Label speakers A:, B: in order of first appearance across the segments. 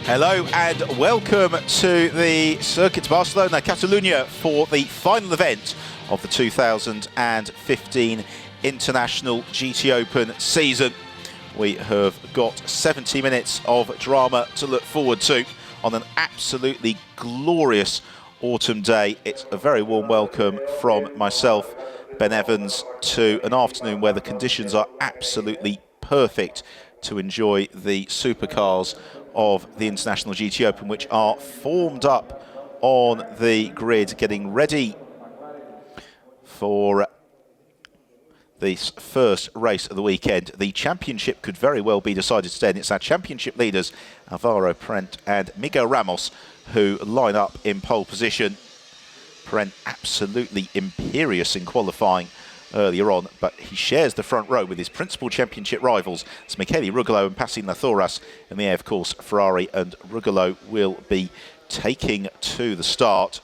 A: Hello and welcome to the Circuit Barcelona, Catalunya for the final event of the 2015 International GTOpen season. We have got 70 minutes of drama to look forward to on an absolutely glorious autumn day. It's a very warm welcome from myself, Ben Evans, to an afternoon where the conditions are absolutely perfect to enjoy the supercars of the International GTOpen, which are formed up on the grid, getting ready for this first race of the weekend. The championship could very well be decided today, and it's our championship leaders, Alvaro Parent and Miguel Ramos, who line up in pole position. Parent absolutely imperious in qualifying earlier on, but he shares the front row with his principal championship rivals. It's Michele Rugolo and Passin Lathoras in the air, of course. Ferrari and Rugolo will be taking to the start.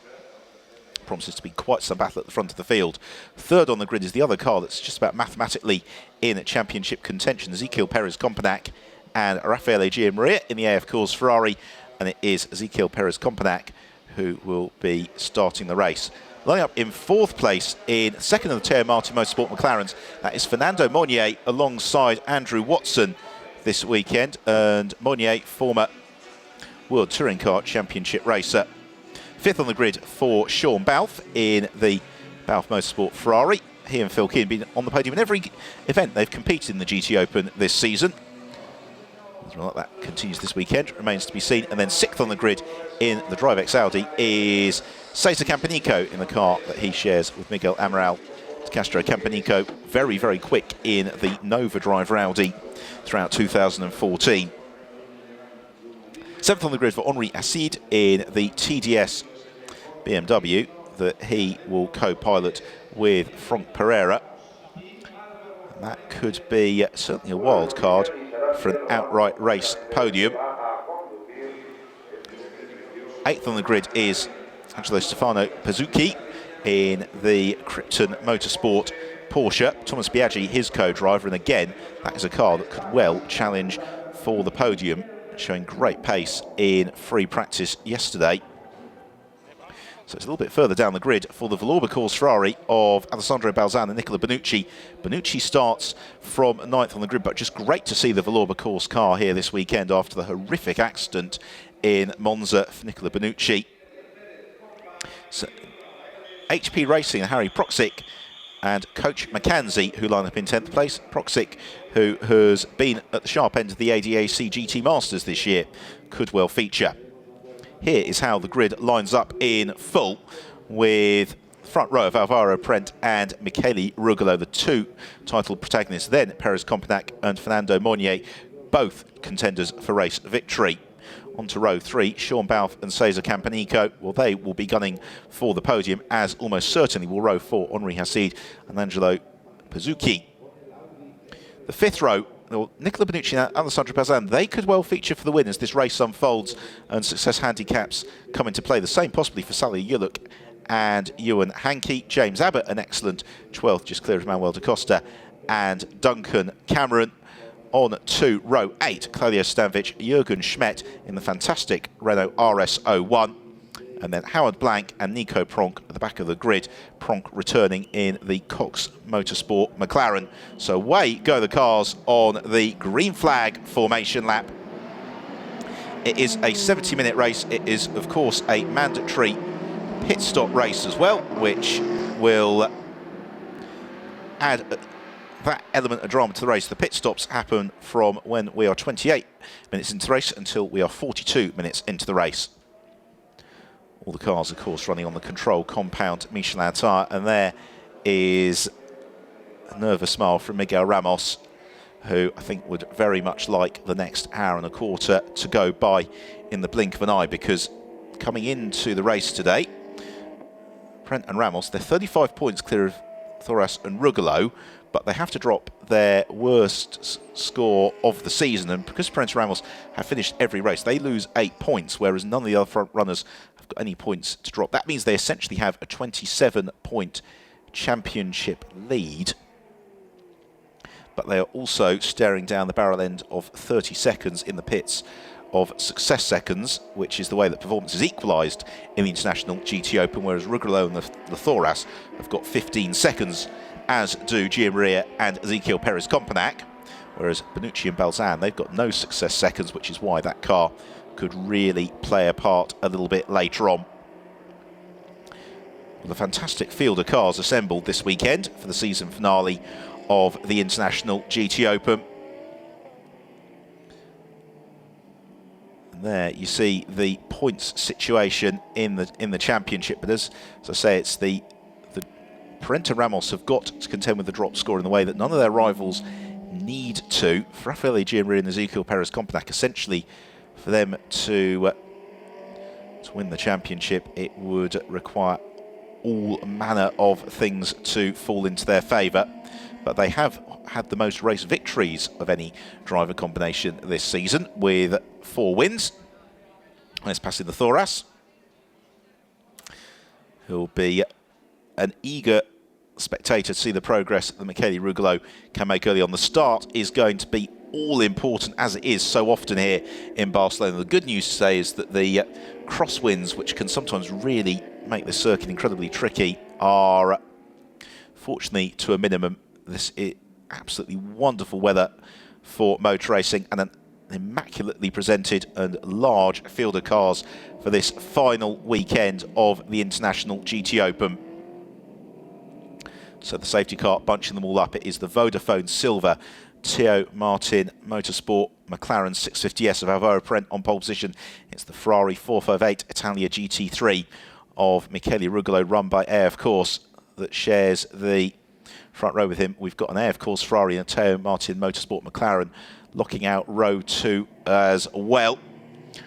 A: Promises to be quite some battle at the front of the field. Third on the grid is the other car that's just about mathematically in championship contention, Ezequiel Perez Compenac and Raffaele Gianmaria in the air, of course, Ferrari, and it is Ezequiel Perez Compenac who will be starting the race. Lining up in fourth place in second of the tier Martin Motorsport McLarens, that is Fernando Monnier alongside Andrew Watson this weekend, and Monnier, former World Touring Car Championship racer. Fifth on the grid for Sean Balfe in the Balfe Motorsport Ferrari. He and Phil Key have been on the podium in every event they've competed in the GTOpen this season. That continues this weekend, remains to be seen. And then sixth on the grid in the DriveX Audi is Cesar Campanico in the car that he shares with Miguel Amaral de Castro. Campanico very, very quick in the Nova driver Audi throughout 2014. Seventh on the grid for Henri Acide in the TDS BMW that he will co-pilot with Franck Pereira. And that could be certainly a wild card for an outright race podium. Eighth on the grid is Angelo Stefano Pizzucchi in the Krypton Motorsport Porsche. Thomas Biaggi, his co-driver, and again, that is a car that could well challenge for the podium, showing great pace in free practice yesterday. So it's a little bit further down the grid for the Villorba Course Ferrari of Alessandro Balzan and Nicola Benucci. Benucci starts from ninth on the grid, but just great to see the Villorba Course car here this weekend after the horrific accident in Monza for Nicola Benucci. So, HP Racing and Harry Proxic and Coach McKenzie, who line up in 10th place. Proxic, who has been at the sharp end of the ADAC GT Masters this year, could well feature. Here is how the grid lines up in full, with the front row of Alvaro Parent and Michele Rugolo, the two title protagonists. Then Perez Compenac and Fernando Monnier, both contenders for race victory. On to row three, Sean Balfe and Cesar Campanico. Well, they will be gunning for the podium, as almost certainly will row four, Henri Acide and Angelo Pizzucchi. The fifth row, well, Nicola Benucci and Alessandro Balzan, they could well feature for the win as this race unfolds and success handicaps come into play. The same possibly for Sally Yuluk and Ewan Hankey. James Abbott, an excellent 12th, just clear of Manuel da Costa, and Duncan Cameron. On to row 8, Claudio Stanvich, Jürgen Schmidt in the fantastic Renault RS01. And then Howard Blank and Nico Pronk at the back of the grid. Pronk returning in the Cox Motorsport McLaren. So away go the cars on the green flag formation lap. It is a 70-minute race. It is, of course, a mandatory pit stop race as well, which will add that element of drama to the race. The pit stops happen from when we are 28 minutes into the race until we are 42 minutes into the race. All the cars, of course, running on the control compound Michelin tyre, and there is a nervous smile from Miguel Ramos, who I think would very much like the next hour and a quarter to go by in the blink of an eye, because coming into the race today, Parent and Ramos, they're 35 points clear of Thoras and Rugolo, but they have to drop their worst score of the season, and because Parent and Ramos have finished every race, they lose 8 points, whereas none of the other front runners have got any points to drop. That means they essentially have a 27-point championship lead, but they are also staring down the barrel end of 30 seconds in the pits of success seconds, which is the way that performance is equalised in the International GTOpen, whereas Rugolo and the Thoras have got 15 seconds, as do Gia Maria and Ezequiel Perez-Compenac, whereas Bonucci and Balzan, they've got no success seconds, which is why that car could really play a part a little bit later on. Well, a fantastic field of cars assembled this weekend for the season finale of the International GTOpen. And there you see the points situation in the championship, but as I say, it's the Parenta Ramos have got to contend with the drop score in the way that none of their rivals need to. For Rafael Gia Maria and Ezequiel Perez-Compenac, essentially for them to win the championship, it would require all manner of things to fall into their favour, but they have had the most race victories of any driver combination this season with 4 wins. Let's pass in the Thoras, who'll be an eager spectator to see the progress that Michele Rugolo can make early on. The start is going to be all important, as it is so often here in Barcelona. The good news today is that the crosswinds, which can sometimes really make the circuit incredibly tricky, are fortunately to a minimum. This is absolutely wonderful weather for motor racing and an immaculately presented and large field of cars for this final weekend of the International GTOpen. So the safety car bunching them all up, it is the Vodafone Silver Teo Martin Motorsport McLaren 650S of Alvaro Parent on pole position. It's the Ferrari 458 Italia GT3 of Michele Rugolo, run by AF Course, that shares the front row with him. We've got an AF Course Ferrari and a Teo Martin Motorsport McLaren locking out row 2 as well.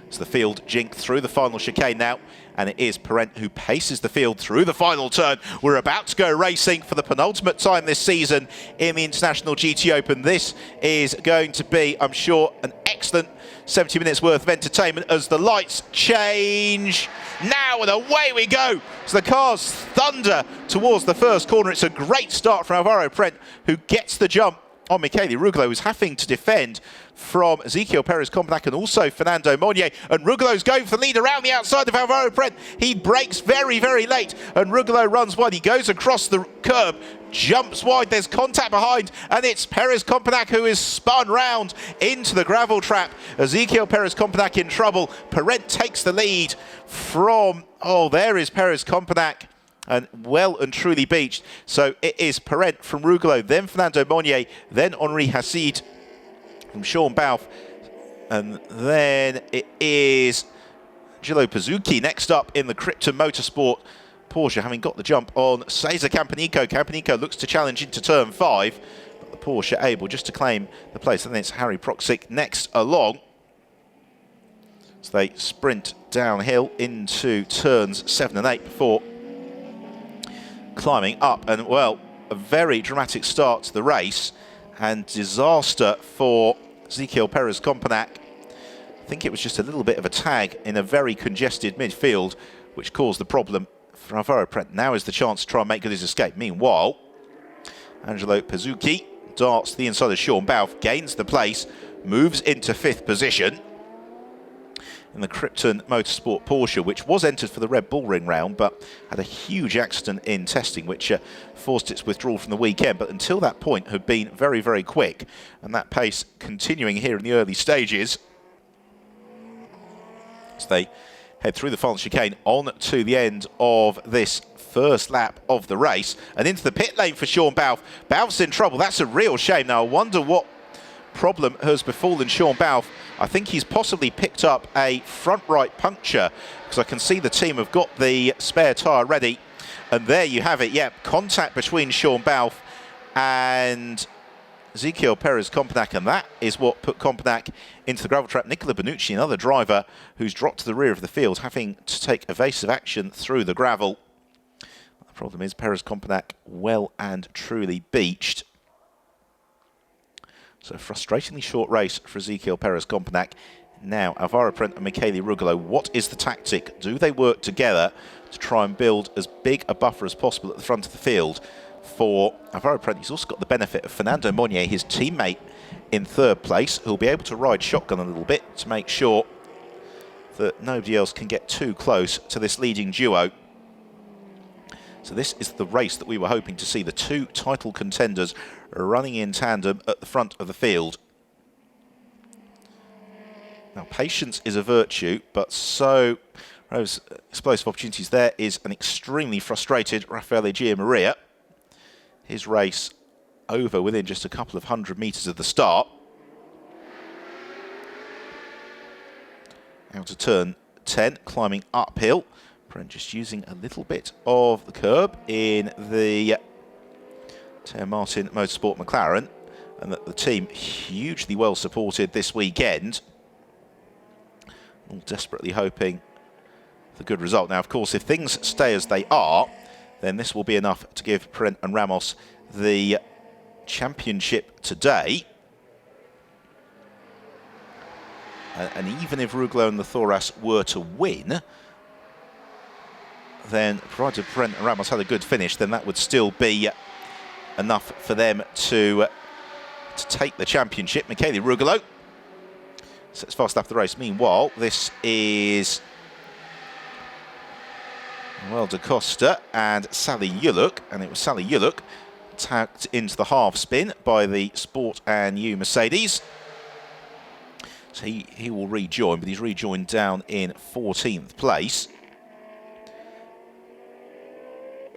A: So the field jinked through the final chicane now, and it is Parent who paces the field through the final turn. We're about to go racing for the penultimate time this season in the International GTOpen. This is going to be, I'm sure, an excellent 70 minutes worth of entertainment as the lights change now, and away we go. So the cars thunder towards the first corner. It's a great start from Alvaro Parent, who gets the jump on Michele Rugolo, who's having to defend from Ezequiel Perez-Compenac and also Fernando Monnier. And Rugolo's going for the lead around the outside of Alvaro Parent. He brakes very, very late, and Rugolo runs wide. He goes across the curb, jumps wide. There's contact behind, and it's Perez-Compenac who is spun round into the gravel trap. Ezequiel Perez-Compenac in trouble. Parent takes the lead from, there is Perez-Compenac, and well and truly beached. So it is Parent from Rugolo, then Fernando Monnier, then Henri Hassid from Sean Balfe, and then it is Gillo Pizzucchi next up in the Krypton Motorsport Porsche, having got the jump on Cesar Campanico. Campanico looks to challenge into turn 5, but the Porsche able just to claim the place. And then it's Harry Proxic next along. So they sprint downhill into turns 7 and 8 before climbing up, and well, a very dramatic start to the race and disaster for Ezequiel Perez-Compenac. I think it was just a little bit of a tag in a very congested midfield which caused the problem for Alvaro Parent. Now is the chance to try and make good his escape. Meanwhile, Angelo Pizzucchi darts to the inside of Sean Balfe, gains the place, moves into 5th position in the Krypton Motorsport Porsche, which was entered for the Red Bull Ring round, but had a huge accident in testing, which forced its withdrawal from the weekend. But until that point, had been very, very quick, and that pace continuing here in the early stages. So they head through the final chicane on to the end of this first lap of the race, and into the pit lane for Sean Balfe. Balfe's in trouble. That's a real shame. Now I wonder what problem has befallen Sean Balfe. I think he's possibly picked up a front right puncture, because I can see the team have got the spare tyre ready. And there you have it. Yep, contact between Sean Balfe and Ezequiel Perez-Compenac, and that is what put Compenac into the gravel trap. Nicola Bonucci, another driver who's dropped to the rear of the field, having to take evasive action through the gravel. The problem is Perez-Compenac well and truly beached. So frustratingly short race for Ezequiel Perez-Compenac. Now, Alvaro Parent and Michele Rugolo, what is the tactic? Do they work together to try and build as big a buffer as possible at the front of the field for Alvaro Parent? He's also got the benefit of Fernando Monnier, his teammate, in 3rd place, who'll be able to ride shotgun a little bit to make sure that nobody else can get too close to this leading duo. So this is the race that we were hoping to see, the two title contenders running in tandem at the front of the field. Now, patience is a virtue, but so those explosive opportunities. There is an extremely frustrated Raffaele Gianmaria. His race over within just a couple of 100 metres of the start. Out of turn 10, climbing uphill. Brent just using a little bit of the curb in the Teo Martin Motorsport McLaren, and that the team hugely well supported this weekend. All desperately hoping for a good result. Now, of course, if things stay as they are, then this will be enough to give Perent and Ramos the championship today. And even if Rugolo and the Thoras were to win, then provided Perent and Ramos had a good finish, then that would still be enough for them to take the championship. Michele Rugolo sets fast after the race. Meanwhile, this is, well, Da Costa and Sally Yuluk, and it was Sally Yuluk tagged into the half spin by the Sport and U Mercedes. So he will rejoin, but he's rejoined down in 14th place.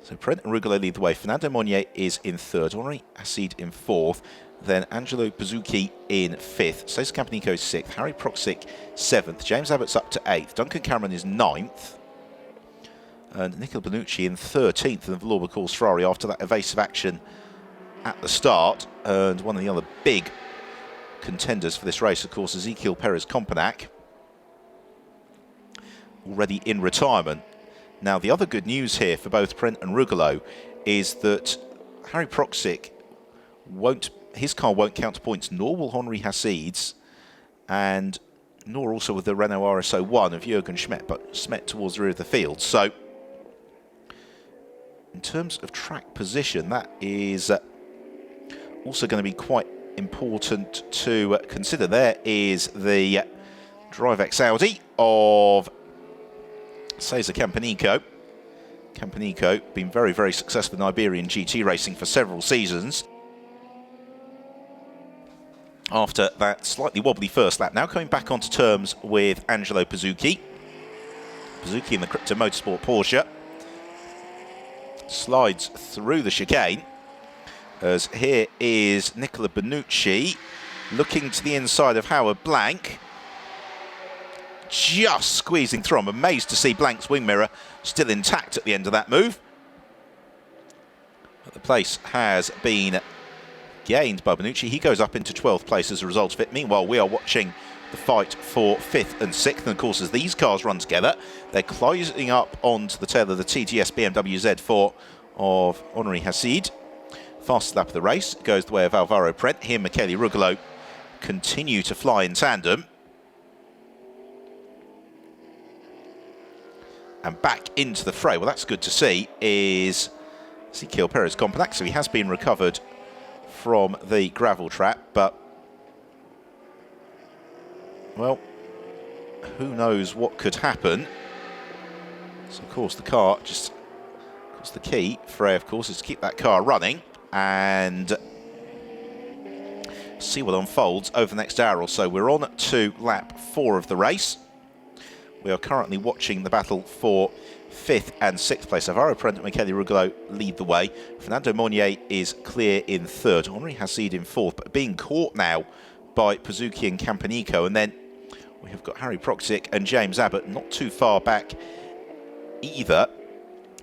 A: So Perent and Rugolo lead the way. Fernando Monnier is in third. Henri Hassid in fourth. Then Angelo Pizzucchi in fifth. Cesar Campanico is sixth. Harry Proxic seventh. James Abbott's up to eighth. Duncan Cameron is ninth. And Nicola Bonucci in 13th in the Valour Course Ferrari after that evasive action at the start. And one of the other big contenders for this race, of course, Ezequiel Perez Companac, already in retirement. Now, the other good news here for both Perent and Rugolo is that Harry Proxic his car won't count points, nor will Henri Hassid's, and nor also with the Renault RS01 of Jürgen Schmidt, but Schmidt towards the rear of the field. So, in terms of track position, that is also going to be quite important to consider. There is the DriveX Audi of Cesar Campanico. Campanico been very, very successful in Iberian GT racing for several seasons. After that slightly wobbly first lap, now coming back onto terms with Angelo Pizzucchi. Pizzucchi in the Crypto Motorsport Porsche slides through the chicane, as here is Nicola Bonucci looking to the inside of Howard Blank, just squeezing through. I'm amazed to see Blank's wing mirror still intact at the end of that move. But the place has been gained by Bonucci. He goes up into 12th place as a result of it. Meanwhile, we are watching the fight for 5th and 6th. And of course, as these cars run together, they're closing up onto the tail of the TTS BMW Z4 of Henri Hassid. Fastest lap of the race goes the way of Alvaro Perent. Here, Michele Rugolo continue to fly in tandem. And back into the fray, well, that's good to see, is Ezequiel Perez Companac. So he has been recovered from the gravel trap, but, well, who knows what could happen. So, of course, the car just, of course, the key, Frey, of course, is to keep that car running and see what unfolds over the next hour or so. We're on to lap 4 of the race. We are currently watching the battle for 5th and 6th place. Alvaro Perent and Michele Rugolo lead the way. Fernando Monnier is clear in 3rd. Henri Hassid in 4th, but being caught now by Pizzucchi and Campanico. And then we have got Harry Proxic and James Abbott not too far back either.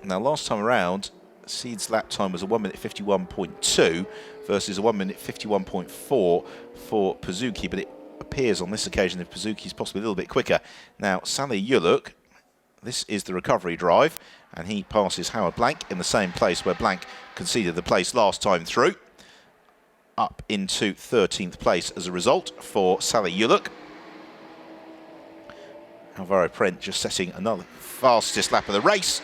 A: Now, last time around, Hassid's lap time was a 1 minute 51.2 versus a 1 minute 51.4 for Pizzucchi, but it appears on this occasion that Pizzucchi is possibly a little bit quicker. Now, Sally Yuluk, this is the recovery drive, and he passes Howard Blank in the same place where Blank conceded the place last time through, up into 13th place as a result for Sally Yuluk. Alvaro Perent just setting another fastest lap of the race.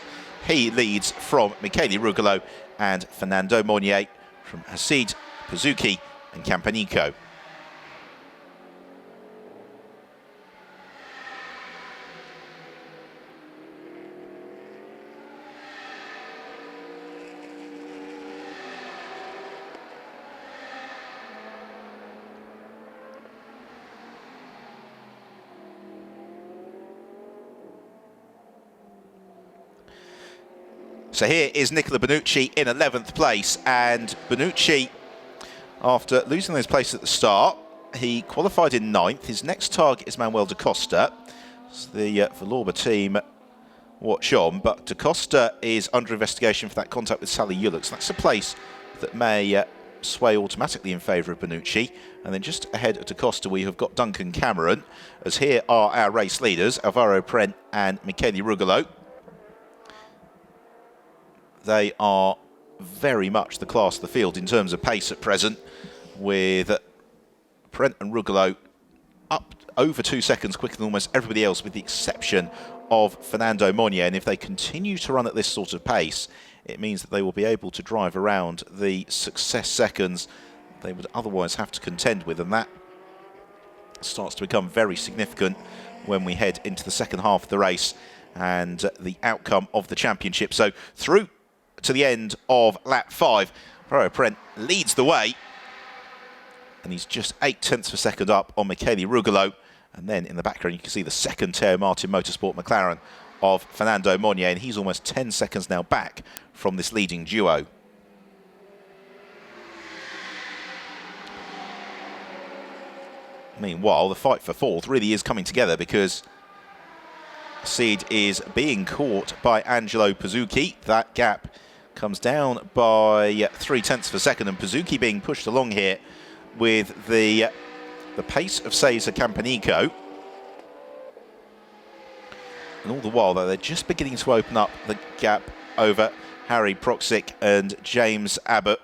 A: He leads from Michele Rugolo and Fernando Monnier from Hassid, Pizzucchi and Campanico. So here is Nicola Bonucci in 11th place, and Bonucci, after losing those places at the start, he qualified in 9th. His next target is Manuel da Costa. So the Valoba team watch on, but da Costa is under investigation for that contact with Sally Ullux. So that's a place that may sway automatically in favour of Bonucci. And then just ahead of da Costa, we have got Duncan Cameron, as here are our race leaders, Alvaro Prent and Michele Rugolo. They are very much the class of the field in terms of pace at present, with Prent and Rugolo up over 2 seconds quicker than almost everybody else, with the exception of Fernando Monnier. And if they continue to run at this sort of pace, it means that they will be able to drive around the success seconds they would otherwise have to contend with, and that starts to become very significant when we head into the second half of the race and the outcome of the championship. So through to the end of lap 5, Alvaro Prent leads the way, and he's just 0.8 of a second up on Michele Rugolo. And then in the background you can see the second Teo Martin Motorsport McLaren of Fernando Monnier, and he's almost 10 seconds now back from this leading duo. Meanwhile, the fight for 4th really is coming together, because Seed is being caught by Angelo Pizzucchi. That gap comes down by 0.3 of a second, and Pizzucchi being pushed along here with the pace of Cesar Campanico. And all the while, though, they're just beginning to open up the gap over Harry Proxic and James Abbott.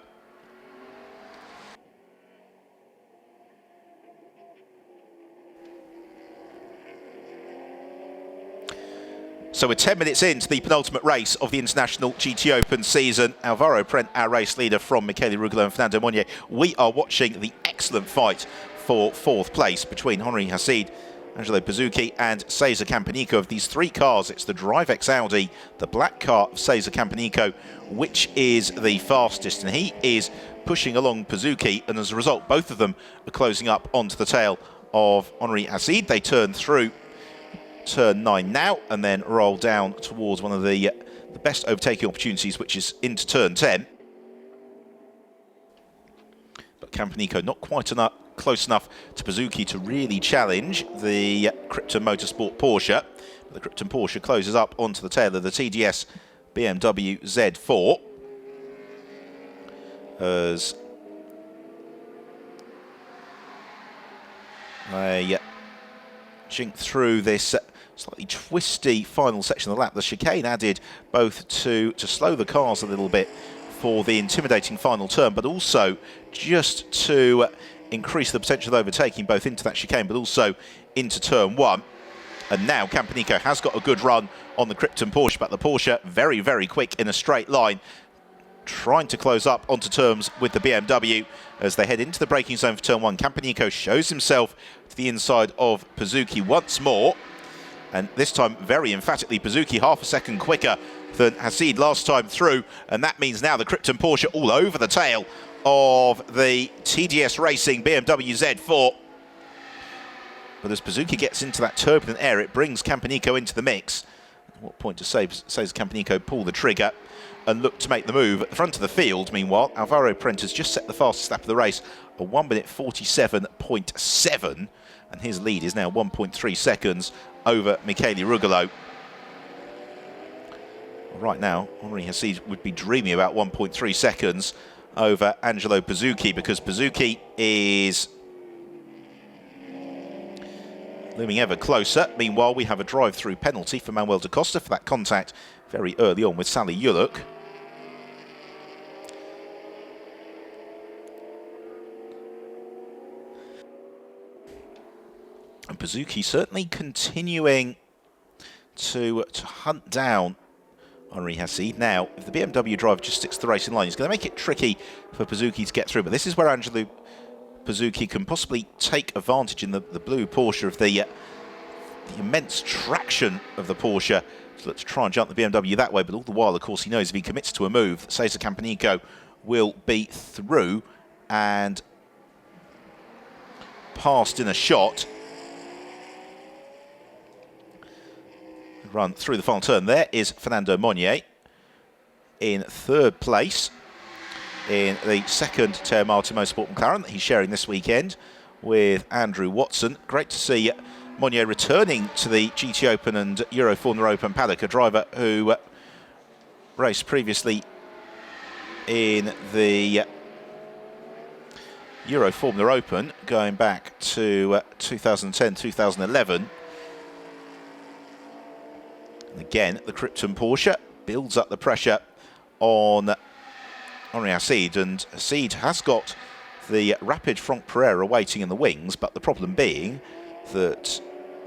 A: So we're 10 minutes into the penultimate race of the International GTOpen season. Alvaro Prent, our race leader from Michele Rugolo and Fernando Monnier. We are watching the excellent fight for 4th place between Henri Hassid, Angelo Pizzucchi and Cesar Campanico. Of these 3 cars, it's the DriveX Audi, the black car of Cesar Campanico, which is the fastest, and he is pushing along Pizzucchi, and as a result, both of them are closing up onto the tail of Henri Hassid. They turn through turn 9 now, and then roll down towards one of the best overtaking opportunities, which is into turn 10. But Campanico not quite close enough to Pizzucchi to really challenge the Krypton Motorsport Porsche. The Krypton Porsche closes up onto the tail of the TDS BMW Z4 as they jink through this slightly twisty final section of the lap. The chicane added both to slow the cars a little bit for the intimidating final turn, but also just to increase the potential of overtaking both into that chicane but also into turn 1. And now Campanico has got a good run on the Krypton Porsche, but the Porsche very, very quick in a straight line, trying to close up onto terms with the BMW as they head into the braking zone for turn 1. Campanico shows himself to the inside of Pizzucchi once more, and this time very emphatically Pizzucchi half a second quicker than Hassid last time through, and that means now the Krypton Porsche all over the tail of the TDS Racing BMW Z4. But as Pizzucchi gets into that turbulent air, it brings Campanico into the mix. At what point does Campanico pull the trigger and look to make the move at the front of the field? Meanwhile, Alvaro Prent has just set the fastest lap of the race, a 1 minute 47.7, and his lead is now 1.3 seconds over Michele Rugolo. Right now, Henri Hassid would be dreaming about 1.3 seconds over Angelo Pizzucchi, because Pizzucchi is looming ever closer. Meanwhile, we have a drive-through penalty for Manuel da Costa for that contact very early on with Sally Ullux. And Pizzucchi certainly continuing to hunt down Henri Hassid. Now, if the BMW driver just sticks to the racing line, he's going to make it tricky for Pizzucchi to get through. But this is where Angelo Pizzucchi can possibly take advantage in the blue Porsche of the immense traction of the Porsche to try and jump the BMW that way. But all the while, of course, he knows if he commits to a move, Cesar Campanico will be through and passed in a shot. Run through the final turn. There is Fernando Monnier. in third place in the second Teo Martin Motorsport McLaren that he's sharing this weekend with Andrew Watson. Great to see Monnier returning to the GTOpen and Euro Formula Open paddock, a driver who raced previously in the Euro Formula Open going back to 2010-2011. And again, the Krypton Porsche builds up the pressure on Henri Assid, and Assid has got the Rapid Franck Pereira waiting in the wings, but the problem being that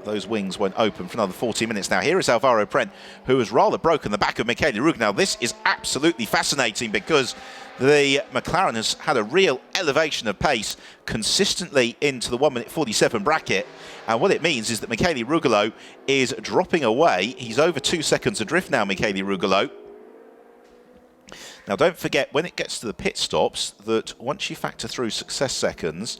A: those wings won't open for another 40 minutes. Now, here is Alvaro Pren, who has rather broken the back of Michele Ruga. Now, this is absolutely fascinating because the McLaren has had a real elevation of pace consistently into the 1 minute 47 bracket. And what it means is that Michele Rugolo is dropping away. He's over 2 seconds adrift now, Michele Rugolo. Now, don't forget, when it gets to the pit stops, that once you factor through success seconds,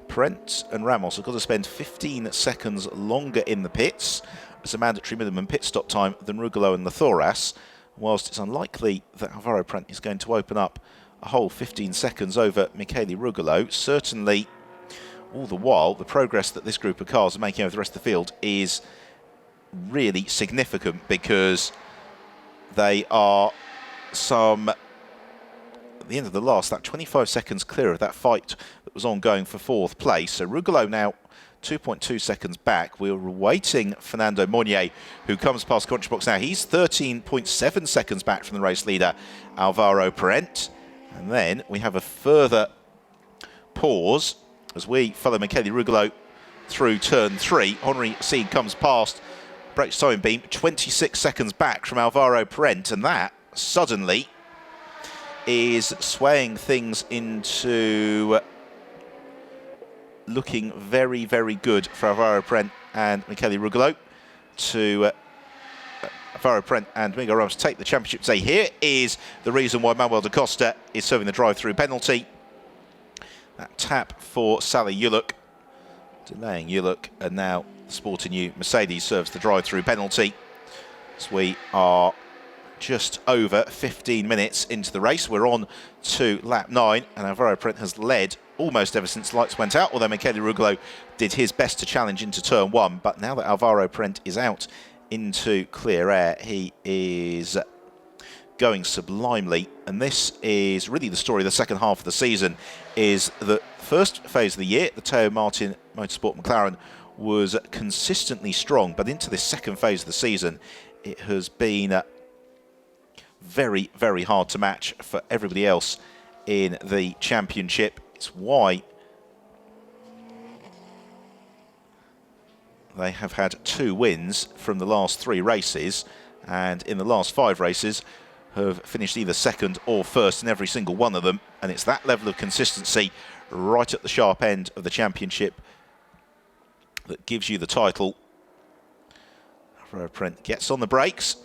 A: Prent and Ramos have got to spend 15 seconds longer in the pits as a mandatory minimum pit stop time than Rugolo and Lathoras, whilst it's unlikely that Alvaro Prent is going to open up a whole 15 seconds over Michele Rugolo. Certainly, all the while, the progress that this group of cars are making over the rest of the field is really significant, because they are at the end of the last, that 25 seconds clear of that fight that was ongoing for fourth place. So Rugolo now 2.2 seconds back. We're awaiting Fernando Monnier, who comes past Country Box now. He's 13.7 seconds back from the race leader, Alvaro Parent. And then we have a further pause as we follow Michele Rugolo through turn 3. Henri Assid comes past, brakes timing beam, 26 seconds back from Alvaro Parent, and that suddenly is swaying things into looking very, very good for Alvaro Parent and Michele Rugolo to Alvaro Parent and Miguel Ramos take the championship today. Here is the reason why Manuel da Costa is serving the drive-through penalty. That tap for Sally Yuluk, delaying Yuluk, and now the sporting new Mercedes serves the drive-through penalty. So we are just over 15 minutes into the race. We're on to lap 9, and Alvaro Parent has led almost ever since lights went out, although Michele Rugolo did his best to challenge into turn 1. But now that Alvaro Parent is out into clear air, he is going sublimely. And this is really the story of the second half of the season, is the first phase of the year, the Teo Martin Motorsport McLaren was consistently strong, but into this second phase of the season, it has been very, very hard to match for everybody else in the championship. It's why they have had 2 wins from the last 3 races, and in the last 5 races have finished either second or first in every single one of them. And it's that level of consistency right at the sharp end of the championship that gives you the title. Alvaro Parent gets on the brakes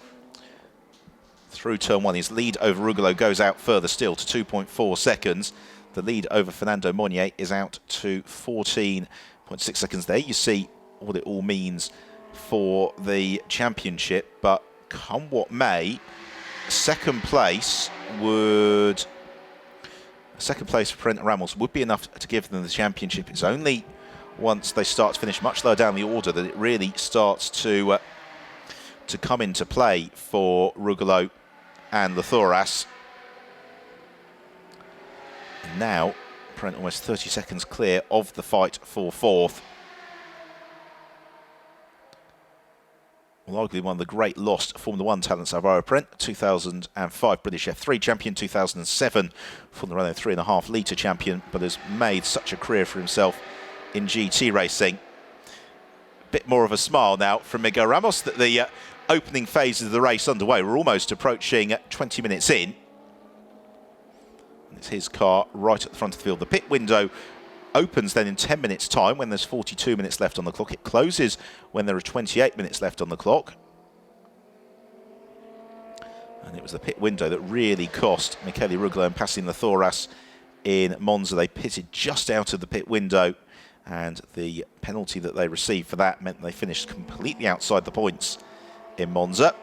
A: through turn 1. His lead over Rugolo goes out further still to 2.4 seconds. The lead over Fernando Monnier is out to 14.6 seconds. There you see what it all means for the championship. But come what may, second place for Parent and Ramos would be enough to give them the championship. It's only once they start to finish much lower down the order that it really starts to come into play for Rugolo and Lathoras. And now Parent almost 30 seconds clear of the fight for fourth. Well, arguably one of the great lost Formula 1 talents, Alvaro Parent, 2005 British F3 champion, 2007 Formula Renault 3.5 litre champion, but has made such a career for himself in GT racing. Bit more of a smile now from Miguel Ramos that the opening phases of the race underway. We're almost approaching 20 minutes in. It's his car right at the front of the field. The pit window opens then in 10 minutes time when there's 42 minutes left on the clock. It closes when there are 28 minutes left on the clock. And it was the pit window that really cost Michele Rugolo and passing Lathoras in Monza. They pitted just out of the pit window, and the penalty that they received for that meant they finished completely outside the points in Monza.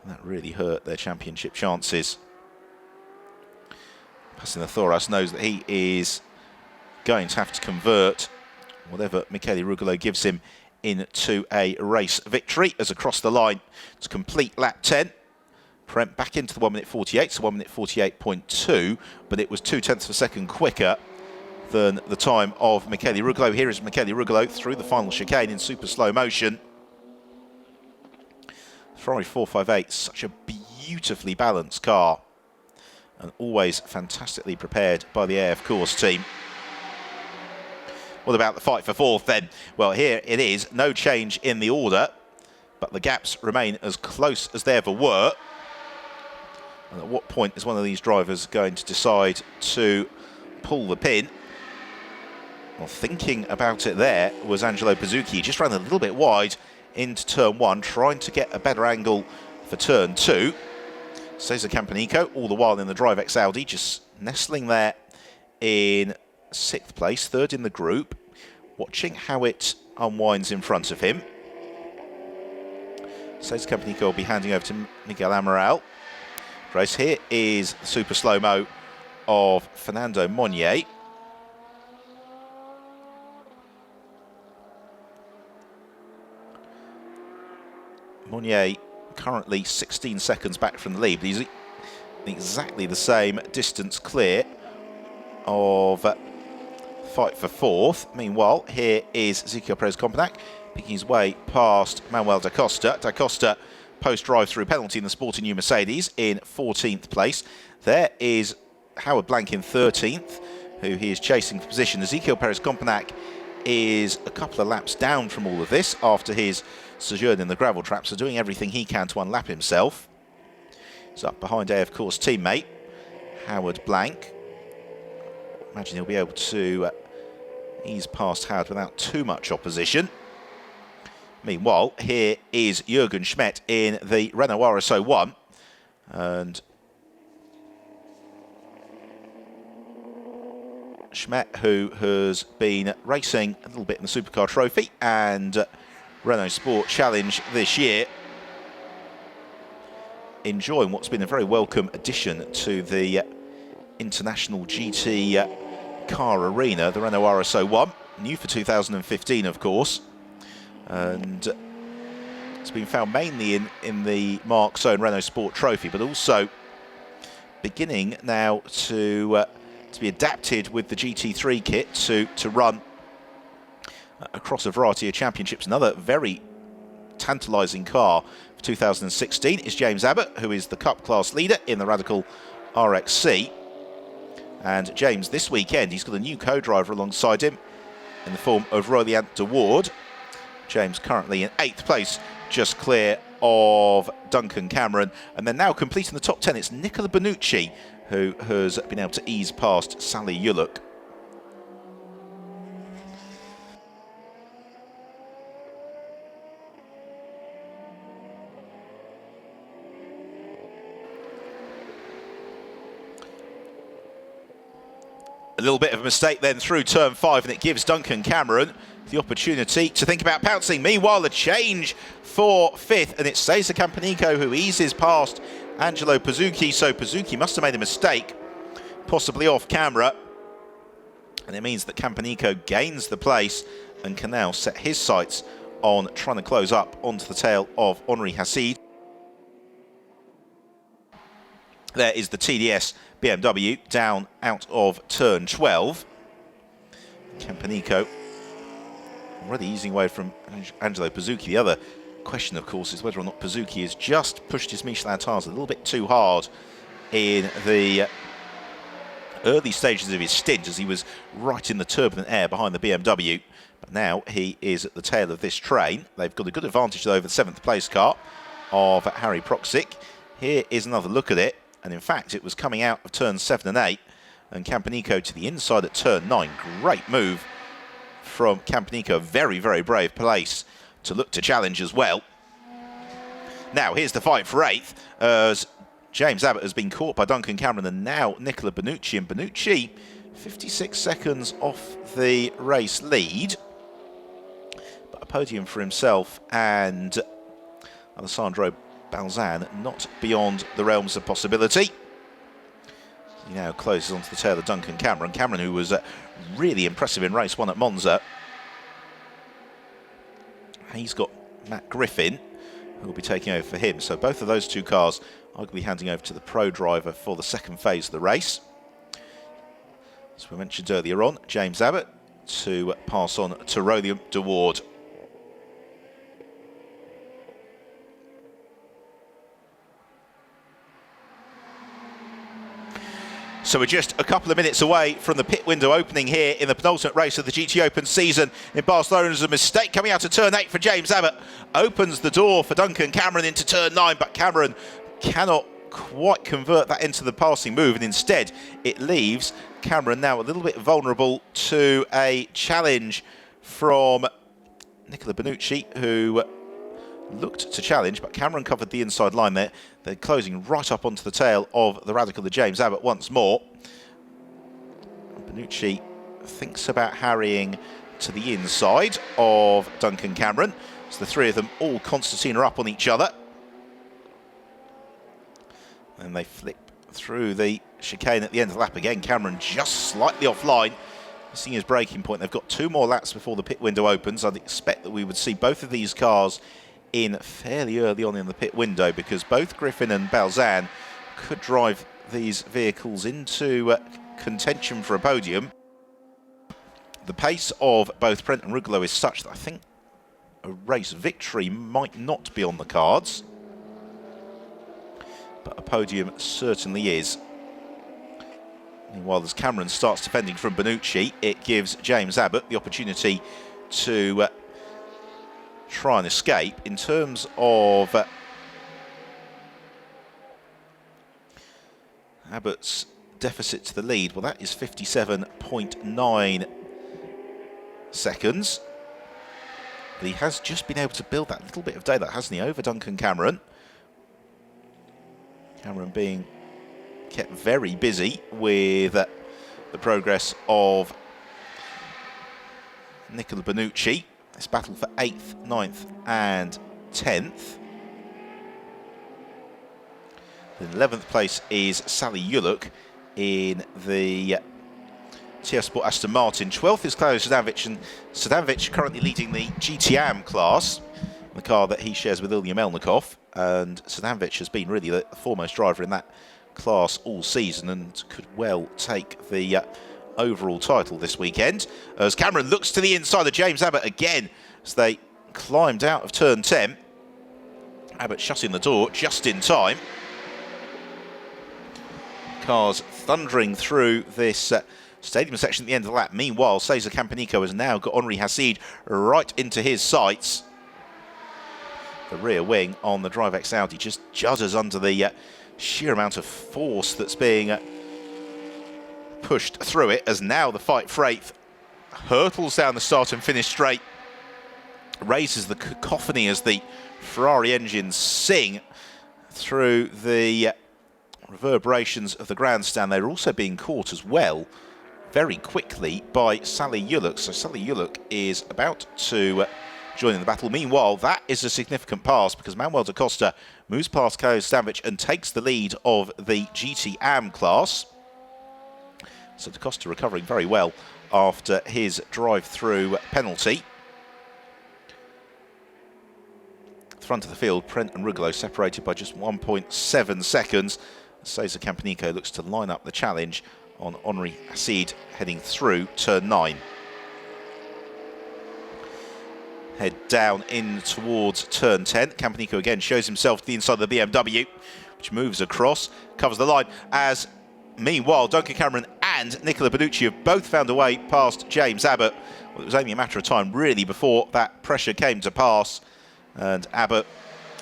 A: And that really hurt their championship chances. Passinathoras knows that he is going to have to convert whatever Michele Rugolo gives him into a race victory, as across the line to complete lap 10. Prem back into the 1 minute 48, so 1 minute 48.2, but it was 0.2 of a second quicker than the time of Michele Rugolo. Here is Michele Rugolo through the final chicane in super slow motion. Ferrari 458, such a beautifully balanced car, and always fantastically prepared by the AF Course team. What about the fight for fourth then? Well, here it is, no change in the order, but the gaps remain as close as they ever were. And at what point is one of these drivers going to decide to pull the pin? Well, thinking about it there was Angelo Pizzucchi. He just ran a little bit wide into turn 1, trying to get a better angle for turn 2. Cesar Campanico, all the while in the DriveX Audi, just nestling there in 6th place, 3rd in the group, watching how it unwinds in front of him. Cesar Campanico will be handing over to Miguel Amaral. Race here is the super slow-mo of Fernando Monnier. Monnier currently 16 seconds back from the lead, but he's exactly the same distance clear of fight for fourth. Meanwhile, here is Ezequiel Perez-Companac picking his way past Manuel da Costa. Da Costa, post-drive-through penalty in the sporty new Mercedes, in 14th place. There is Howard Blank in 13th, who he is chasing for position. Ezequiel Perez-Companac is a couple of laps down from all of this after his sojourn in the gravel trap, so doing everything he can to unlap himself. He's up behind AF Course teammate Howard Blank. Imagine he'll be able to ease past Howard without too much opposition. Meanwhile, here is Jürgen Schmidt in the Renault RS 01, and Schmidt, who has been racing a little bit in the Supercar Trophy and Renault Sport Challenge this year, enjoying what's been a very welcome addition to the International GT car arena, the Renault RS 01, new for 2015 of course, and it's been found mainly in the Mark Zone Renault Sport Trophy, but also beginning now to be adapted with the GT3 kit to run across a variety of championships. Another very tantalising car for 2016 is James Abbott, who is the Cup class leader in the Radical RXC. And James, this weekend, he's got a new co-driver alongside him in the form of Roliant de Ward. James currently in 8th place, just clear of Duncan Cameron. And then now completing the top 10, it's Nicola Bonucci, who has been able to ease past Sally Yuluk. A little bit of a mistake then through turn 5, and it gives Duncan Cameron the opportunity to think about pouncing. Meanwhile, a change for 5th, and it's Cesar Campanico who eases past Angelo Pizzucchi, so Pizzucchi must have made a mistake, possibly off camera, and it means that Campanico gains the place and can now set his sights on trying to close up onto the tail of Henri Hassid. There is the TDS BMW down out of turn 12. Campanico already easing away from Angelo Pizzucchi. The other question, of course, is whether or not Pizzucchi has just pushed his Michelin tires a little bit too hard in the early stages of his stint, as he was right in the turbulent air behind the BMW. But now he is at the tail of this train. They've got a good advantage over the 7th place car of Harry Proxic. Here is another look at it. And in fact, it was coming out of turns 7 and 8, and Campanico to the inside at turn 9. Great move from Campanico. Very, very brave place to look to challenge as well. Now, here's the fight for 8th, as James Abbott has been caught by Duncan Cameron, and now Nicola Bonucci. And Bonucci, 56 seconds off the race lead. But a podium for himself and Alessandro Balzan not beyond the realms of possibility. He now closes onto the tail of Duncan Cameron. Cameron, who was really impressive in race 1 at Monza. He's got Matt Griffin, who will be taking over for him. So both of those two cars arguably handing over to the pro driver for the second phase of the race. As we mentioned earlier on, James Abbott to pass on to Rodium de Ward. So we're just a couple of minutes away from the pit window opening here in the penultimate race of the GTOpen season in Barcelona. There's a mistake coming out of turn 8 for James Abbott. Opens the door for Duncan Cameron into turn 9, but Cameron cannot quite convert that into the passing move, and instead it leaves Cameron now a little bit vulnerable to a challenge from Nicola Benucci, who looked to challenge, but Cameron covered the inside line there. They're closing right up onto the tail of the Radical, the James Abbott, once more. Benucci thinks about harrying to the inside of Duncan Cameron. So the three of them all concertina up on each other. And they flip through the chicane at the end of the lap again. Cameron just slightly offline, missing his braking point. They've got 2 more laps before the pit window opens. I'd expect that we would see both of these cars in fairly early on in the pit window, because both Griffin and Balzan could drive these vehicles into contention for a podium. The pace of both Brent and Rugolo is such that I think a race victory might not be on the cards, but a podium certainly is. Meanwhile, as Cameron starts defending from Benucci, it gives James Abbott the opportunity to try and escape. In terms of Abbott's deficit to the lead, well, that is 57.9 seconds. But he has just been able to build that little bit of daylight, hasn't he, over Duncan Cameron. Cameron being kept very busy with the progress of Nicola Benucci. This battle for 8th, 9th and 10th. In 11th place is Sally Yuluk in the TF Sport Aston Martin. 12th is Claudio Sadanovic, and Sadanovic currently leading the GTAM class, the car that he shares with Ilya Melnikov. And Sadanovic has been really the foremost driver in that class all season and could well take the overall title this weekend. As Cameron looks to the inside of James Abbott again as they climbed out of turn 10. Abbott shutting the door just in time. Cars thundering through this stadium section at the end of the lap. Meanwhile, Cesar Campanico has now got Henri Hassid right into his sights. The rear wing on the DriveX Audi just judders under the sheer amount of force that's being pushed through it, as now the fight for 8th hurtles down the start and finish straight, raises the cacophony as the Ferrari engines sing through the reverberations of the grandstand. They're also being caught as well very quickly by Sally Yuluk. So Sally Yuluk is about to join in the battle. Meanwhile, that is a significant pass, because Manuel da Costa moves past Claudio Sadanovic and takes the lead of the GTAM class. So da Costa recovering very well after his drive-through penalty. Front of the field, Brent and Rugolo separated by just 1.7 seconds. Cesar Campanico looks to line up the challenge on Henri Hassid heading through turn 9. Head down in towards turn 10. Campanico again shows himself to the inside of the BMW, which moves across, covers the line, as meanwhile Duncan Cameron and Nicola Benucci have both found a way past James Abbott. Well, it was only a matter of time really before that pressure came to pass, and Abbott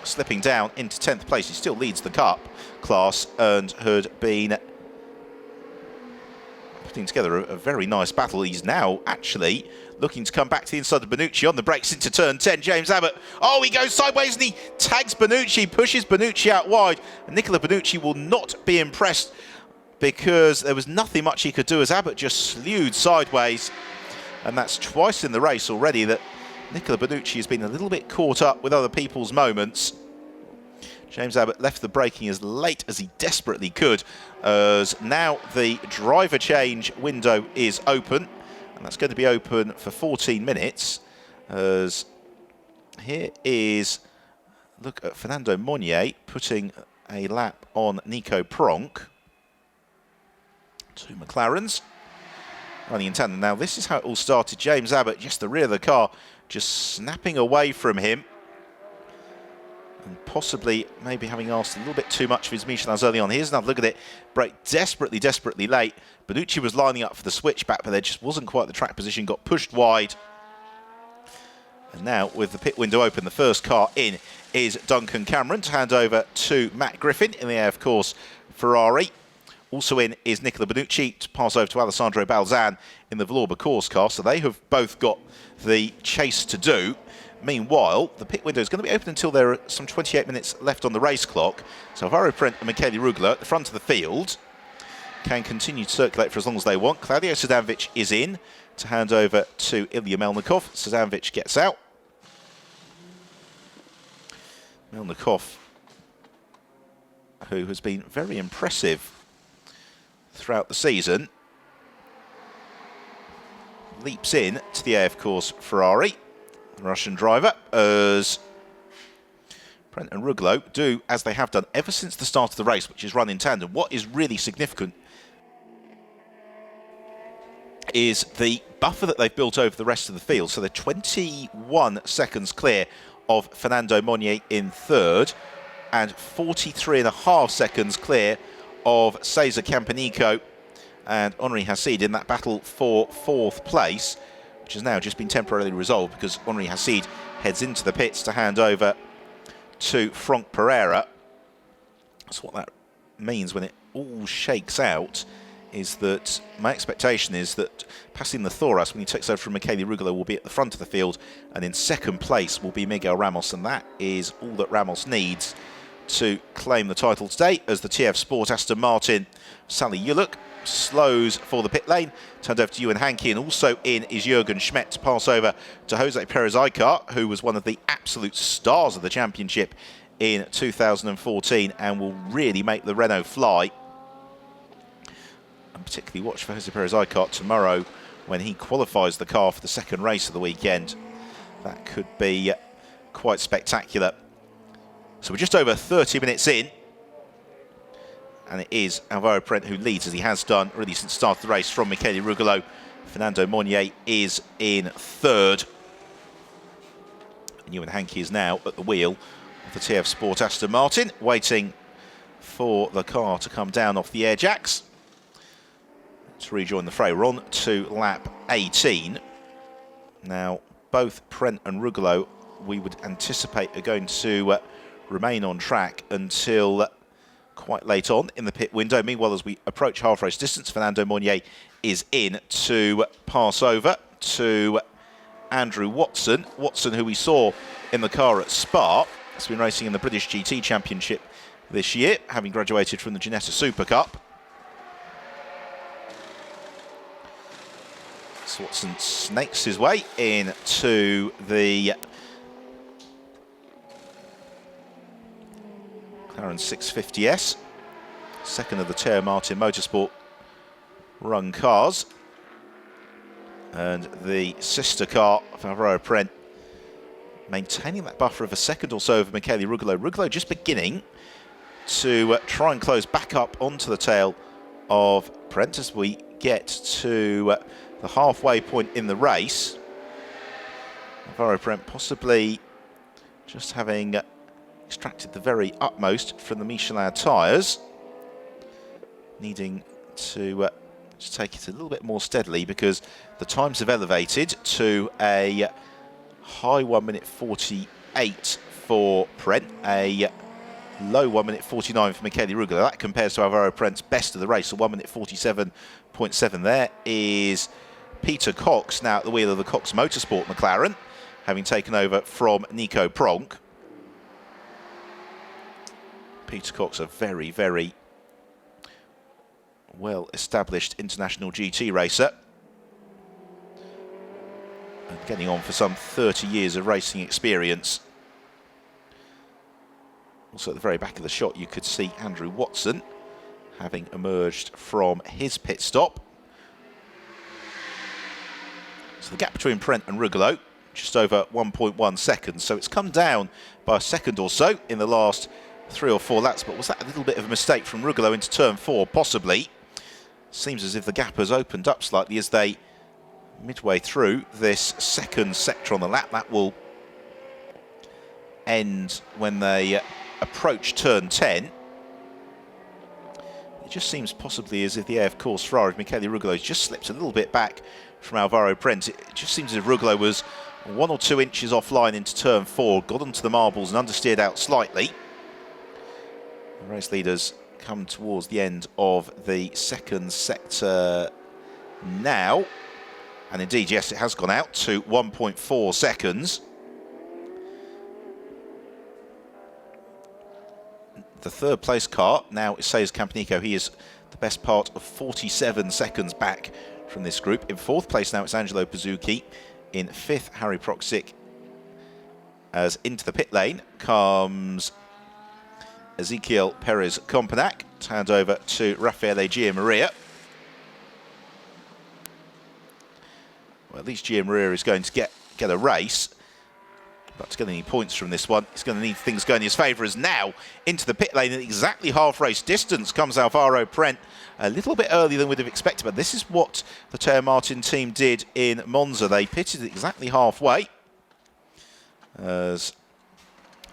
A: slipping down into 10th place. He still leads the Cup class and had been putting together a very nice battle. He's now actually looking to come back to the inside of Benucci on the brakes into turn 10. James Abbott, oh, he goes sideways and he tags Benucci, pushes Benucci out wide, and Nicola Benucci will not be impressed, because there was nothing much he could do as Abbott just slewed sideways. And that's twice in the race already that Nicola Benucci has been a little bit caught up with other people's moments. James Abbott left the braking as late as he desperately could, as now the driver change window is open, and that's going to be open for 14 minutes, as here is, look at Fernando Monnier putting a lap on Nico Pronk. Two McLarens running in tandem. Now this is how it all started. James Abbott, just the rear of the car, just snapping away from him, and possibly maybe having asked a little bit too much of his Michelins early on. Here's another look at it. Brake desperately late. Bonucci was lining up for the switchback, but there just wasn't quite the track position, got pushed wide. And now, with the pit window open, the first car in is Duncan Cameron to hand over to Matt Griffin in the AF Course Ferrari. Also in is Nicola Bonucci to pass over to Alessandro Balzan in the Villorba Course car. So they have both got the chase to do. Meanwhile, the pit window is going to be open until there are some 28 minutes left on the race clock. So Alvaro Prent and Michele Rugolo at the front of the field can continue to circulate for as long as they want. Claudio Sadanovic is in to hand over to Ilya Melnikov. Sadanovic gets out. Melnikov, who has been very impressive throughout the season, leaps in to the AF Course Ferrari. The Russian driver, as Prent and Rugolo do as they have done ever since the start of the race, which is run in tandem. What is really significant is the buffer that they've built over the rest of the field. So they're 21 seconds clear of Fernando Monnier in third, and 43.5 seconds clear of Cesar Campanico and Henri Hassid in that battle for fourth place, which has now just been temporarily resolved because Henri Hassid heads into the pits to hand over to Franck Pereira. So what that means when it all shakes out is that my expectation is that Passim Thoras, when he takes over from Michele Rugolo, will be at the front of the field, and in second place will be Miguel Ramos, and that is all that Ramos needs to claim the title today, as the TF Sport Aston Martin Sally Yuluk slows for the pit lane. Turned over to Ewan Hankey, and also in is Jürgen Schmidt to pass over to Jose Perez Icart, who was one of the absolute stars of the championship in 2014 and will really make the Renault fly. And particularly watch for Jose Perez Icart tomorrow when he qualifies the car for the second race of the weekend. That could be quite spectacular. So we're just over 30 minutes in, and it is Alvaro Prent who leads, as he has done really since the start of the race, from Michele Rugolo. Fernando Monnier is in third. And Ewan Hankey is now at the wheel of the TF Sport Aston Martin, waiting for the car to come down off the air jacks to rejoin the fray. We're on to lap 18. Now, both Prent and Rugolo, we would anticipate, are going to remain on track until quite late on in the pit window. Meanwhile, as we approach half race distance, Fernando Monnier is in to pass over to Andrew Watson. Watson, who we saw in the car at Spa, has been racing in the British GT Championship this year, having graduated from the Ginetta Super Cup. So Watson snakes his way into the McLaren 650S, second of the Teo Martin Motorsport run cars, and the sister car of Alvaro Prent maintaining that buffer of a second or so over Michele Rugolo. Rugolo just beginning to try and close back up onto the tail of Prent as we get to the halfway point in the race. Alvaro Prent possibly just having extracted the very utmost from the Michelin tyres, needing to just take it a little bit more steadily because the times have elevated to a high 1 minute 48 for Prent, a low 1 minute 49 for Michele Rugolo. That compares to Alvaro Prent's best of the race, a 1 minute 47.7. There is Peter Cox now at the wheel of the Cox Motorsport McLaren, having taken over from Nico Pronk. Peter Cox, a very, very well-established international GT racer, and getting on for some 30 years of racing experience. Also at the very back of the shot, you could see Andrew Watson having emerged from his pit stop. So the gap between Prent and Rugolo, just over 1.1 seconds. So it's come down by a second or so in the last 3 or 4 laps. But was that a little bit of a mistake from Rugolo into turn 4? Possibly. Seems as if the gap has opened up slightly as they midway through this second sector on the lap. That will end when they approach turn 10. It just seems possibly as if the AF Course Ferrari of Michele Rugolo just slipped a little bit back from Alvaro Prent. It just seems as if Rugolo was 1 or 2 inches offline into turn 4, got onto the marbles and understeered out slightly. The race leaders come towards the end of the second sector now. And indeed, yes, it has gone out to 1.4 seconds. The third place car now is Sayers Campanico. He is the best part of 47 seconds back from this group. In 4th place now it's Angelo Pizzucchi. In 5th, Harry Proxic. As into the pit lane comes Ezequiel Perez Companac to hand over to Raffaele Gianmaria. Well, at least Gianmaria is going to get a race. But to get any points from this one, he's going to need things going in his favour. As now into the pit lane at exactly half race distance comes Alvaro Prent. A little bit earlier than we'd have expected, but this is what the Teo Martin team did in Monza. They pitted exactly halfway. As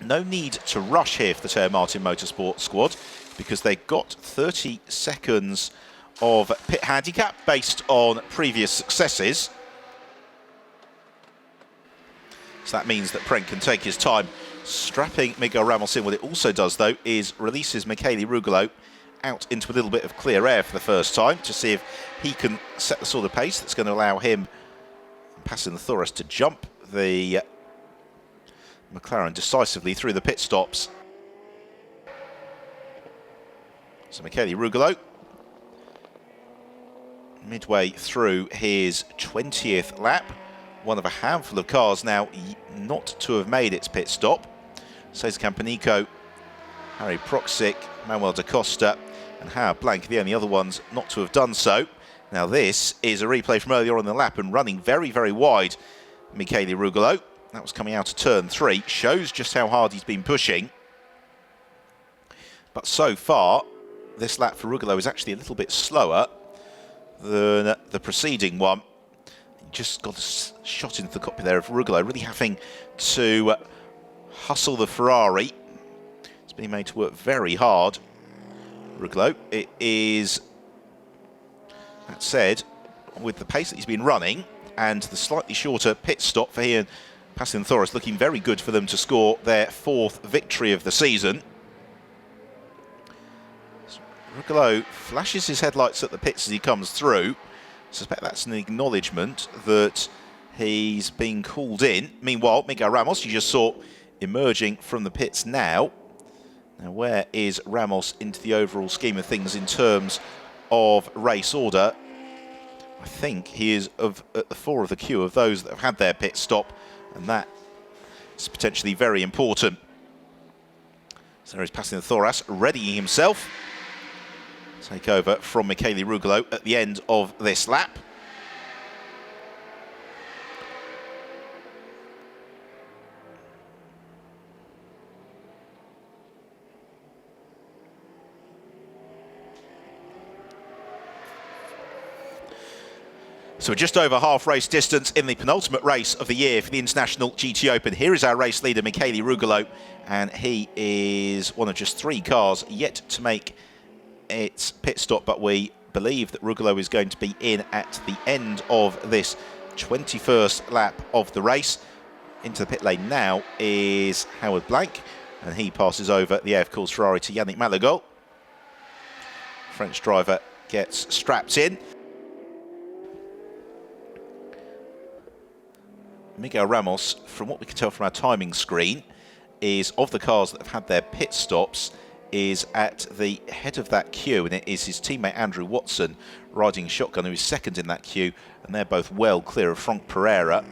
A: no need to rush here for the Teo Martin Motorsport squad, because they got 30 seconds of pit handicap based on previous successes. So that means that Prent can take his time strapping Miguel Ramos in. What it also does, though, is releases Michele Rugolo out into a little bit of clear air for the first time to see if he can set the sort of pace that's going to allow him, passing the Thoras, to jump the McLaren decisively through the pit stops. So Michele Rugolo, midway through his 20th lap, one of a handful of cars now not to have made its pit stop. Sayers Campanico, Harry Proxic, Manuel da Costa and Howard Blank are the only other ones not to have done so. Now this is a replay from earlier on in the lap, and running very, very wide, Michele Rugolo. That was coming out of turn 3. Shows just how hard he's been pushing. But so far, this lap for Rugolo is actually a little bit slower than the preceding one. Just got a shot into the cockpit there of Rugolo, really having to hustle the Ferrari. It's been made to work very hard. Rugolo, it is, that said, with the pace that he's been running and the slightly shorter pit stop for here, passing Thoras, looking very good for them to score their 4th victory of the season. Rugolo flashes his headlights at the pits as he comes through. I suspect that's an acknowledgement that he's been called in. Meanwhile, Miguel Ramos, you just saw emerging from the pits now. Now, where is Ramos into the overall scheme of things in terms of race order? I think he is at the 4 of the queue of those that have had their pit stop, and that is potentially very important. So there he's passing the Thoras, readying himself. Take over from Michele Rugolo at the end of this lap. So we're just over half race distance in the penultimate race of the year for the International GTOpen. Here is our race leader, Michele Rugolo, and he is one of just 3 cars yet to make its pit stop, but we believe that Rugolo is going to be in at the end of this 21st lap of the race. Into the pit lane now is Howard Blank, and he passes over the AF Course Ferrari to Yannick Malagol. French driver gets strapped in. Miguel Ramos, from what we can tell from our timing screen, is of the cars that have had their pit stops, is at the head of that queue, and it is his teammate Andrew Watson riding shotgun who is second in that queue, and they're both well clear of Frank Pereira.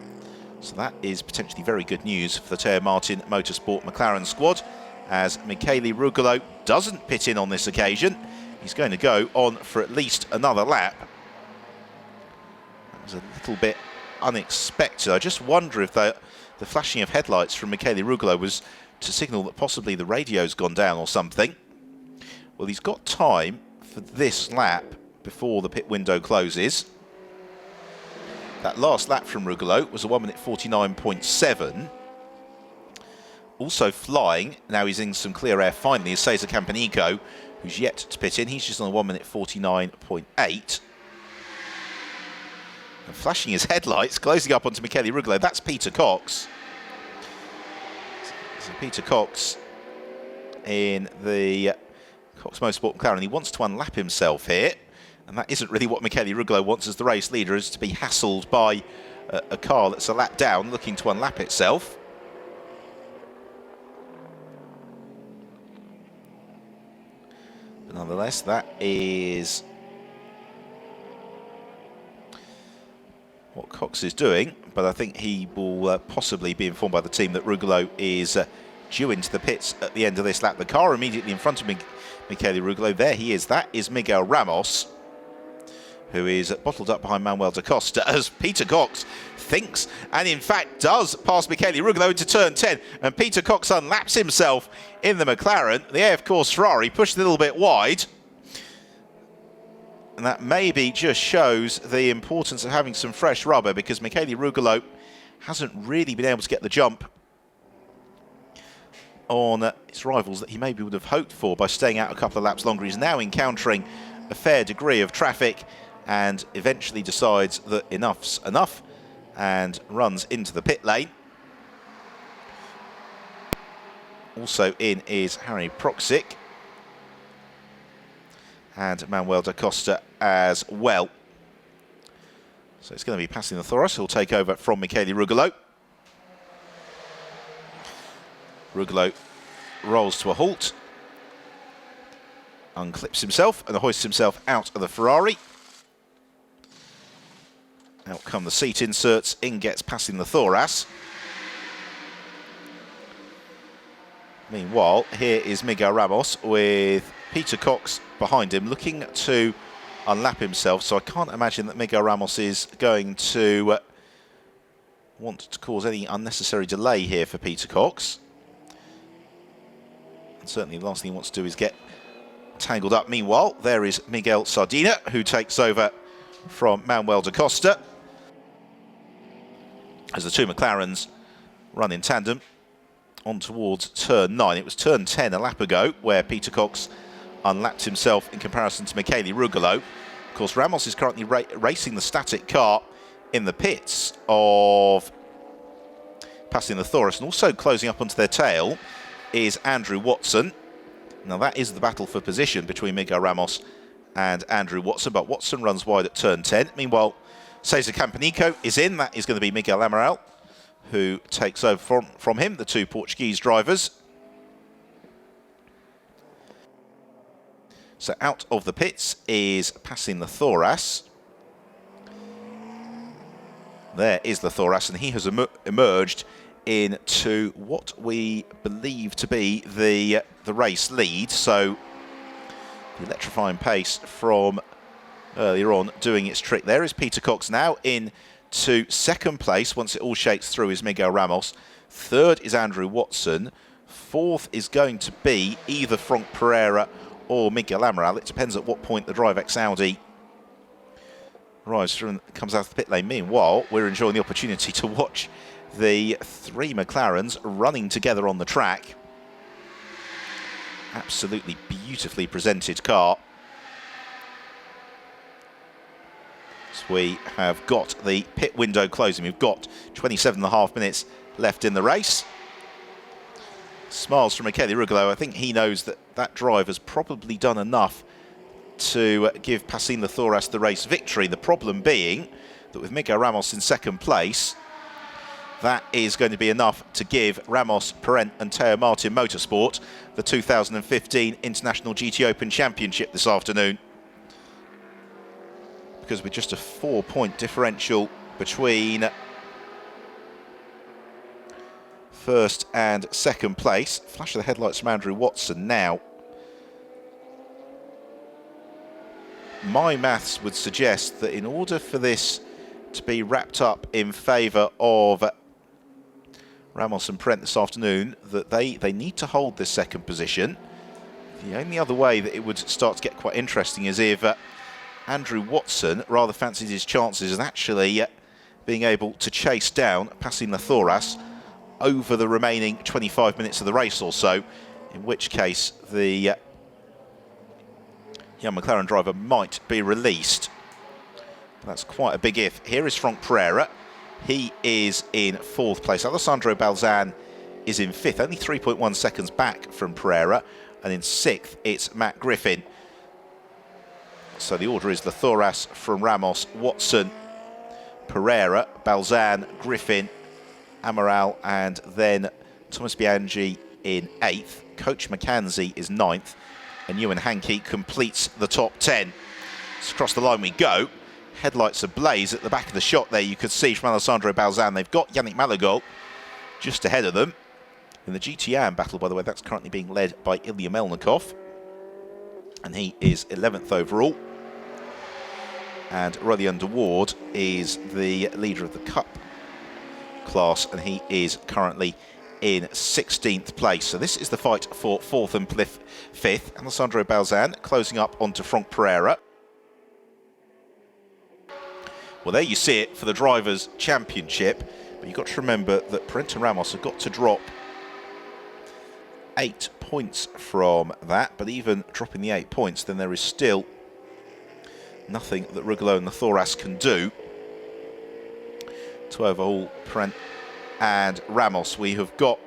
A: So that is potentially very good news for the Teo Martin Motorsport McLaren squad. as Michele Rugolo doesn't pit in on this occasion. He's going to go on for at least another lap. That was a little bit unexpected. I just wonder if the flashing of headlights from Michele Rugolo was to signal that possibly the radio's gone down or something. Well, he's got time for this lap before the pit window closes. That last lap from Rugolo was a 1 minute 49.7. Also flying, now he's in some clear air finally, is Cesar Campanico, who's yet to pit in. He's just on a 1 minute 49.8. And flashing his headlights, closing up onto Michele Rugolo, that's Peter Cox. So Peter Cox in the Cox Motorsport McLaren. He wants to unlap himself here, and that isn't really what Michele Rugolo wants as the race leader, is to be hassled by a car that's a lap down looking to unlap itself. But nonetheless, that is what Cox is doing, but I think he will possibly be informed by the team that Rugolo is due into the pits at the end of this lap. The car immediately in front of Michele Rugolo, there he is. That is Miguel Ramos, who is bottled up behind Manuel da Costa, as Peter Cox thinks and in fact does pass Michele Rugolo into turn 10, and Peter Cox unlaps himself in the McLaren. The AF Course Ferrari pushed a little bit wide, and that maybe just shows the importance of having some fresh rubber, because Michele Rugolo hasn't really been able to get the jump on his rivals that he maybe would have hoped for by staying out a couple of laps longer. He's now encountering a fair degree of traffic and eventually decides that enough's enough and runs into the pit lane. Also in is Harry Proxic and Manuel da Costa as well. So it's going to be passing the Thoros, who'll take over from Michele Rugolo. Rugolo rolls to a halt, unclips himself and hoists himself out of the Ferrari. Out come the seat inserts, in gets passing the Thoras. Meanwhile, here is Miguel Ramos with Peter Cox behind him, looking to unlap himself. So I can't imagine that Miguel Ramos is going to want to cause any unnecessary delay here for Peter Cox. And certainly the last thing he wants to do is get tangled up. Meanwhile, there is Miguel Sardina, who takes over from Manuel da Costa, as the two McLarens run in tandem on towards turn 9. It was turn 10 a lap ago where Peter Cox unlapped himself in comparison to Michele Rugolo. Of course, Ramos is currently racing the static car in the pits of passing the Thoros, and also closing up onto their tail is Andrew Watson. Now that is the battle for position between Miguel Ramos and Andrew Watson, but Watson runs wide at turn 10. Meanwhile, Cesar Campanico is in. That is going to be Miguel Amaral, who takes over from him, the two Portuguese drivers. So out of the pits is passing the Thoras. There is the Thoras, and he has emerged into what we believe to be the race lead. So the electrifying pace from earlier on doing its trick. There is Peter Cox now in to second place. Once it all shakes through is Miguel Ramos. Third is Andrew Watson. Fourth is going to be either Frank Pereira or Miguel Amaral. It depends at what point the DriveX Audi arrives through and comes out of the pit lane. Meanwhile, we're enjoying the opportunity to watch the three McLarens running together on the track. Absolutely beautifully presented car. So we have got the pit window closing. We've got 27.5 minutes left in the race. Smiles from Michele Rugolo. I think he knows that that drive has probably done enough to give Passim the Thoras the race victory. The problem being that with Miguel Ramos in second place, that is going to be enough to give Ramos, Parent and Teo Martin Motorsport the 2015 International GTOpen Championship this afternoon. Because with just a 4-point differential between first and second place. Flash of the headlights from Andrew Watson now. My maths would suggest that in order for this to be wrapped up in favour of Ramos and Prent this afternoon, that they need to hold this second position. The only other way that it would start to get quite interesting is if Andrew Watson rather fancies his chances of actually being able to chase down Passim Lathoras over the remaining 25 minutes of the race or so, in which case the young McLaren driver might be released. That's quite a big if. Here is Franck Pereira. He is in fourth place. Alessandro Balzan is in fifth, only 3.1 seconds back from Pereira. And in sixth, it's Matt Griffin. So the order is Lathoras from Ramos, Watson, Pereira, Balzan, Griffin, Amaral, and then Thomas Bianchi in eighth. Coach McKenzie is ninth. And Ewan Hankey completes the top 10. So across the line we go. Headlights ablaze at the back of the shot there. You could see from Alessandro Balzan. They've got Yannick Malagol just ahead of them. In the GTOpen battle, by the way, that's currently being led by Ilya Melnikov. And he is 11th overall. And Rodion de Ward is the leader of the Cup class, and he is currently in 16th place. So this is the fight for fourth and fifth. Alessandro Balzan closing up onto Franck Pereira. Well, there you see it for the Drivers' Championship. But you've got to remember that Prent and Ramos have got to drop 8 points from that. But even dropping the 8 points, then there is still nothing that Rugolo and Lathoras can do to overhaul Prent and Ramos. We have got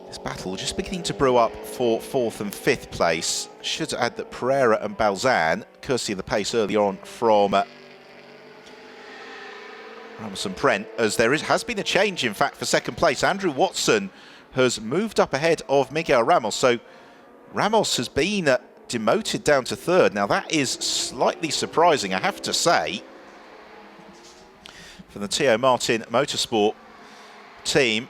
A: this battle just beginning to brew up for fourth and fifth place. Should add that Pereira and Balzan, courtesy of the pace earlier on from Ramos and Prent, as there has been a change, in fact, for second place. Andrew Watson has moved up ahead of Miguel Ramos. So Ramos has been demoted down to third. Now that is slightly surprising, I have to say, for the Theo Martin Motorsport team,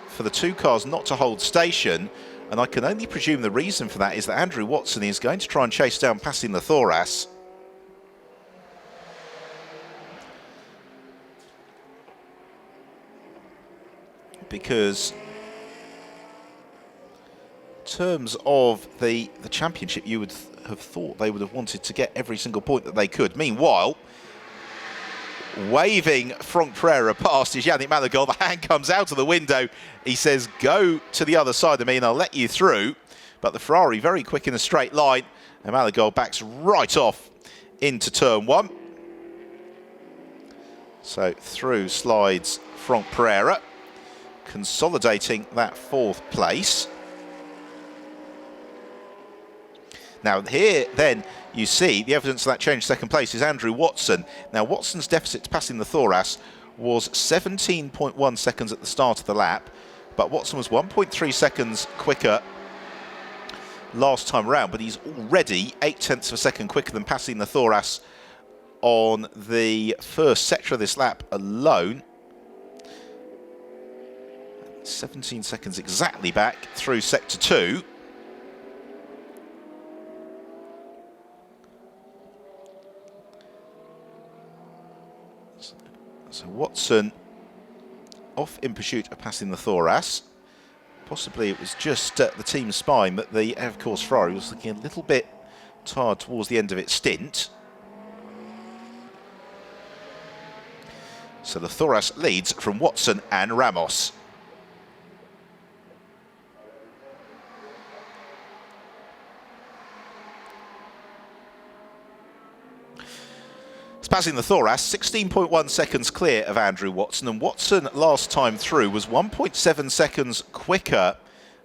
A: for the two cars not to hold station. And I can only presume the reason for that is that Andrew Watson is going to try and chase down Passim Lathoras. Because in terms of the championship, you would have thought they would have wanted to get every single point that they could. Meanwhile, waving Franck Pereira past is Yannick Malagol. The hand comes out of the window. He says, go to the other side of me and I'll let you through. But the Ferrari very quick in a straight line. And Malagol backs right off into turn one. So through slides Franck Pereira, consolidating that fourth place. Now here then you see the evidence of that change. Second place is Andrew Watson. Now Watson's deficit to Passim Lathoras was 17.1 seconds at the start of the lap, but Watson was 1.3 seconds quicker last time around, but he's already 0.8 of a second quicker than Passim Lathoras on the first sector of this lap alone. 17 seconds exactly back through sector 2. So Watson off in pursuit of Passim Lathoras. Possibly it was just the team spine, but the, of course, Ferrari was looking a little bit tired towards the end of its stint. So Lathoras leads from Watson and Ramos. Passim Lathoras 16.1 seconds clear of Andrew Watson, and Watson last time through was 1.7 seconds quicker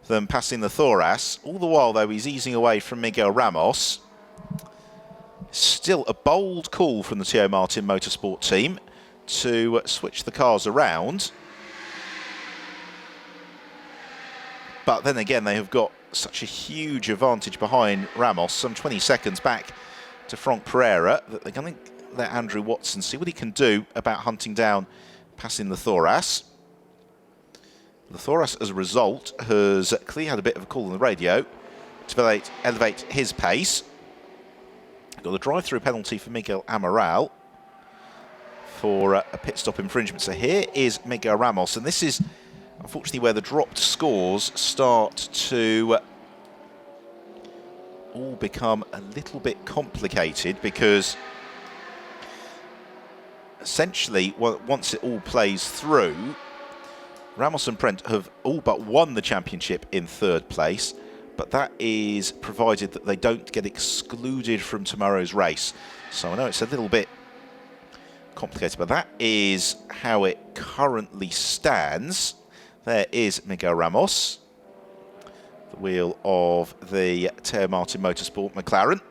A: than Passim Lathoras. All the while, though, he's easing away from Miguel Ramos. Still a bold call from the Theo Martin Motorsport team to switch the cars around. But then again, they have got such a huge advantage behind Ramos, some 20 seconds back to Franck Pereira, that they're going to let Andrew Watson see what he can do about hunting down passing the Thoras. The Thoras, as a result, has clearly had a bit of a call on the radio to elevate his pace. Got a drive-through penalty for Miguel Amaral for a pit stop infringement. So here is Miguel Ramos, and this is unfortunately where the dropped scores start to all become a little bit complicated, because essentially, once it all plays through, Ramos and Prent have all but won the championship in third place, but that is provided that they don't get excluded from tomorrow's race. So I know it's a little bit complicated, but that is how it currently stands. There is Miguel Ramos, the wheel of the Teo Martin Motorsport McLaren,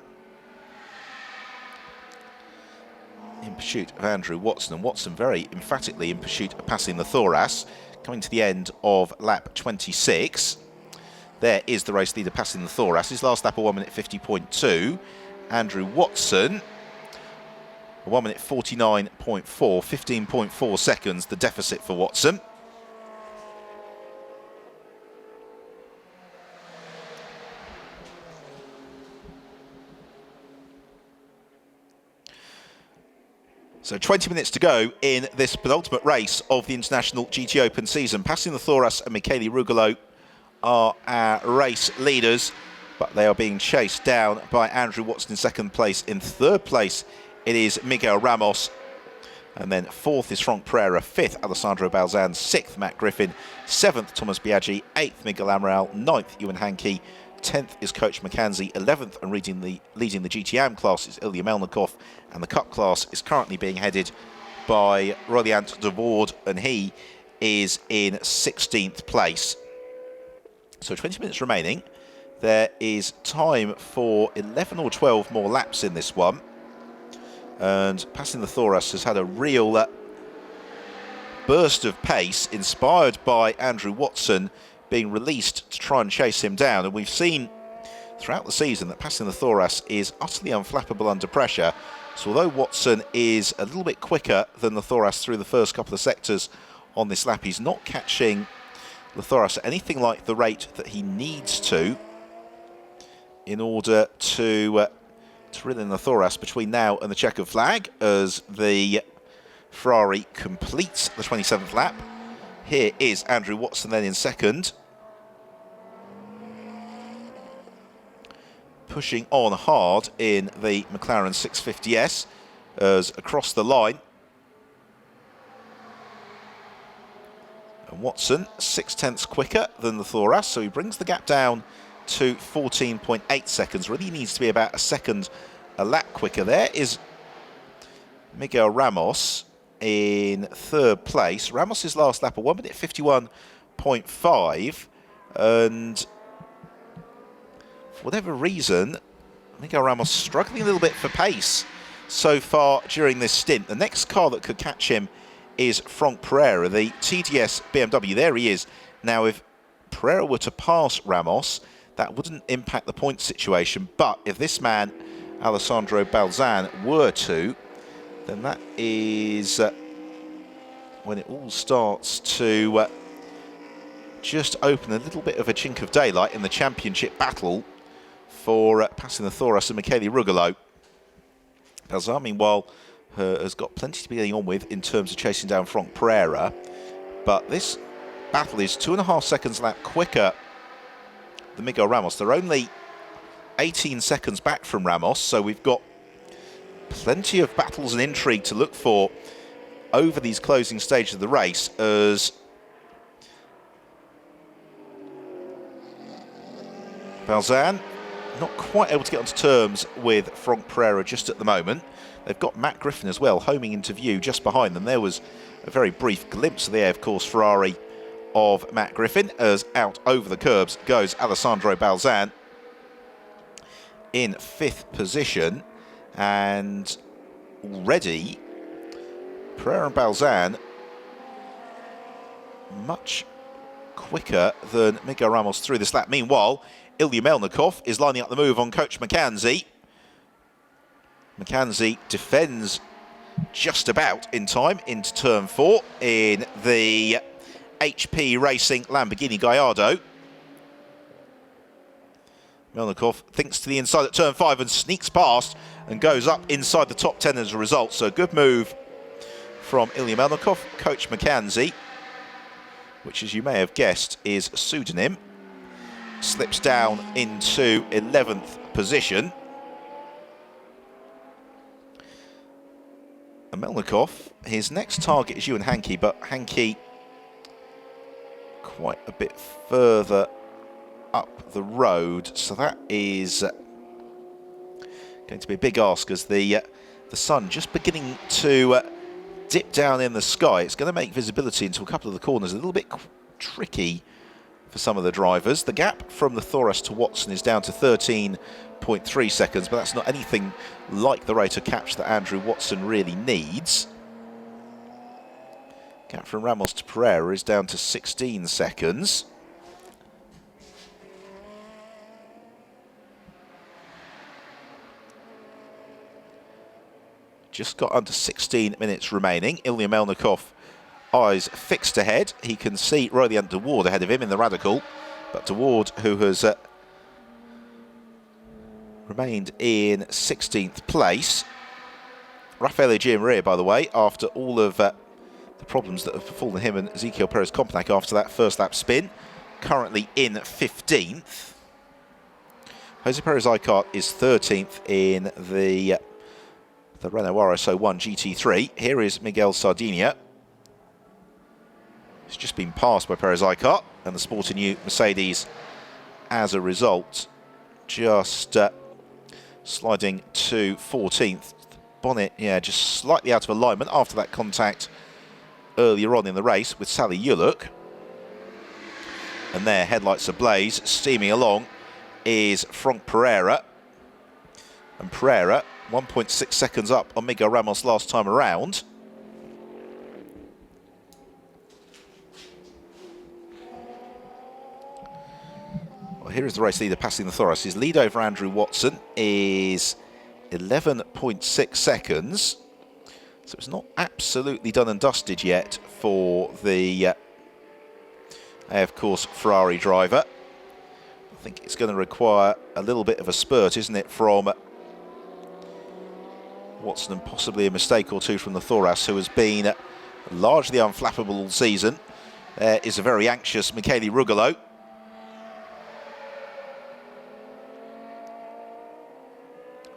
A: in pursuit of Andrew Watson, and Watson very emphatically in pursuit of passing the Thoras, coming to the end of lap 26. There is the race leader passing the Thoras. His last lap of 1 minute 50.2. Andrew Watson, 1 minute 49.4, 15.4 seconds, the deficit for Watson. So 20 minutes to go in this penultimate race of the International GTOpen season. Passing the Thoras and Michele Rugolo are our race leaders, but they are being chased down by Andrew Watson in second place. In third place, it is Miguel Ramos. And then fourth is Franck Pereira, fifth Alessandro Balzan, sixth Matt Griffin, seventh Thomas Biaggi, eighth Miguel Amaral, ninth Ewan Hankey, 10th is Coach McKenzie, 11th and leading the GTAM class is Ilya Melnikov, and the Cup class is currently being headed by Reliant de Voorde, and he is in 16th place. So 20 minutes remaining. There is time for 11 or 12 more laps in this one. And passing the Thoras has had a real burst of pace, inspired by Andrew Watson being released to try and chase him down. And we've seen throughout the season that passing the Thoras is utterly unflappable under pressure. So although Watson is a little bit quicker than the Thoras through the first couple of sectors on this lap, he's not catching the Thoras at anything like the rate that he needs to in order to reel in the Thoras between now and the checkered flag, as the Ferrari completes the 27th lap. Here is Andrew Watson then in second, pushing on hard in the McLaren 650S as across the line. And Watson 0.6 quicker than the Thoras, so he brings the gap down to 14.8 seconds. Really needs to be about a second a lap quicker. There is Miguel Ramos in third place. Ramos's last lap of 1 minute 51.5, and for whatever reason, Miguel Ramos struggling a little bit for pace so far during this stint. The next car that could catch him is Franck Pereira, the TDS BMW. There he is. Now, if Pereira were to pass Ramos, that wouldn't impact the point situation. But if this man, Alessandro Balzan, were to, then that is when it all starts to just open a little bit of a chink of daylight in the championship battle for passing the Thoras and Michele Rugolo. Balzan, meanwhile, has got plenty to be getting on with in terms of chasing down Franck Pereira. But this battle is 2.5 seconds a lap quicker than Miguel Ramos. They're only 18 seconds back from Ramos, so we've got plenty of battles and intrigue to look for over these closing stages of the race, as Balzan not quite able to get onto terms with Franck Pereira just at the moment. They've got Matt Griffin as well, homing into view just behind them. There was a very brief glimpse of the of course Ferrari of Matt Griffin, as out over the curbs goes Alessandro Balzan in 5th position. And already Pereira and Balzan much quicker than Miguel Ramos through this lap. Meanwhile, Ilya Melnikov is lining up the move on Coach McKenzie. McKenzie defends just about in time into turn 4 in the HP Racing Lamborghini Gallardo. Melnikov thinks to the inside at turn 5 and sneaks past and goes up inside the top 10 as a result. So a good move from Ilya Melnikov. Coach McKenzie, which as you may have guessed is a pseudonym, slips down into 11th position. And Melnikov, his next target is Ewan Hankey, but Hankey quite a bit further up the road, so that is going to be a big ask as the sun just beginning to dip down in the sky. It's going to make visibility into a couple of the corners a little bit tricky for some of the drivers. The gap from the Thoras to Watson is down to 13.3 seconds, but that's not anything like the rate of capture that Andrew Watson really needs. Gap from Ramos to Pereira is down to 16 seconds. Just got under 16 minutes remaining. Ilya Melnikov, eyes fixed ahead. He can see Rodian de Ward ahead of him in the Radical, but de Ward, who has remained in 16th place. Rafael Echeverria, by the way, after all of the problems that have befallen him and Ezequiel Perez-Compagnac after that first lap spin, currently in 15th. Jose Perez-Icart is 13th in the Renault RS01 GT3. Here is Miguel Sardinia. He's just been passed by Perez-Icart and the sporty new Mercedes as a result. Just sliding to 14th. Bonnet, yeah, just slightly out of alignment after that contact earlier on in the race with Sally Yuluk. And there, headlights ablaze, steaming along is Franck Pereira. And Pereira, 1.6 seconds up on Miguel Ramos last time around. Well, here is the race leader passing the Thoras. His lead over Andrew Watson is 11.6 seconds. So it's not absolutely done and dusted yet for the of course, Ferrari driver. I think it's going to require a little bit of a spurt, isn't it, from Watson, and possibly a mistake or two from the Thoras, who has been largely unflappable all season. There is a very anxious Michele Rugolo.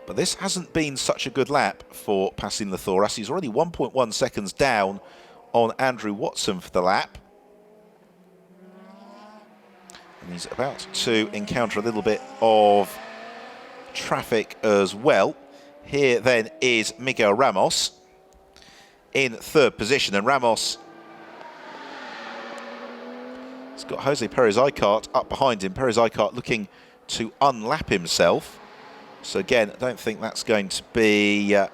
A: But this hasn't been such a good lap for passing the Thoras. He's already 1.1 seconds down on Andrew Watson for the lap. And he's about to encounter a little bit of traffic as well. Here then is Miguel Ramos in third position, and Ramos has got Jose Perez-Icart up behind him. Perez-Icart looking to unlap himself. So again, I don't think that's going to be a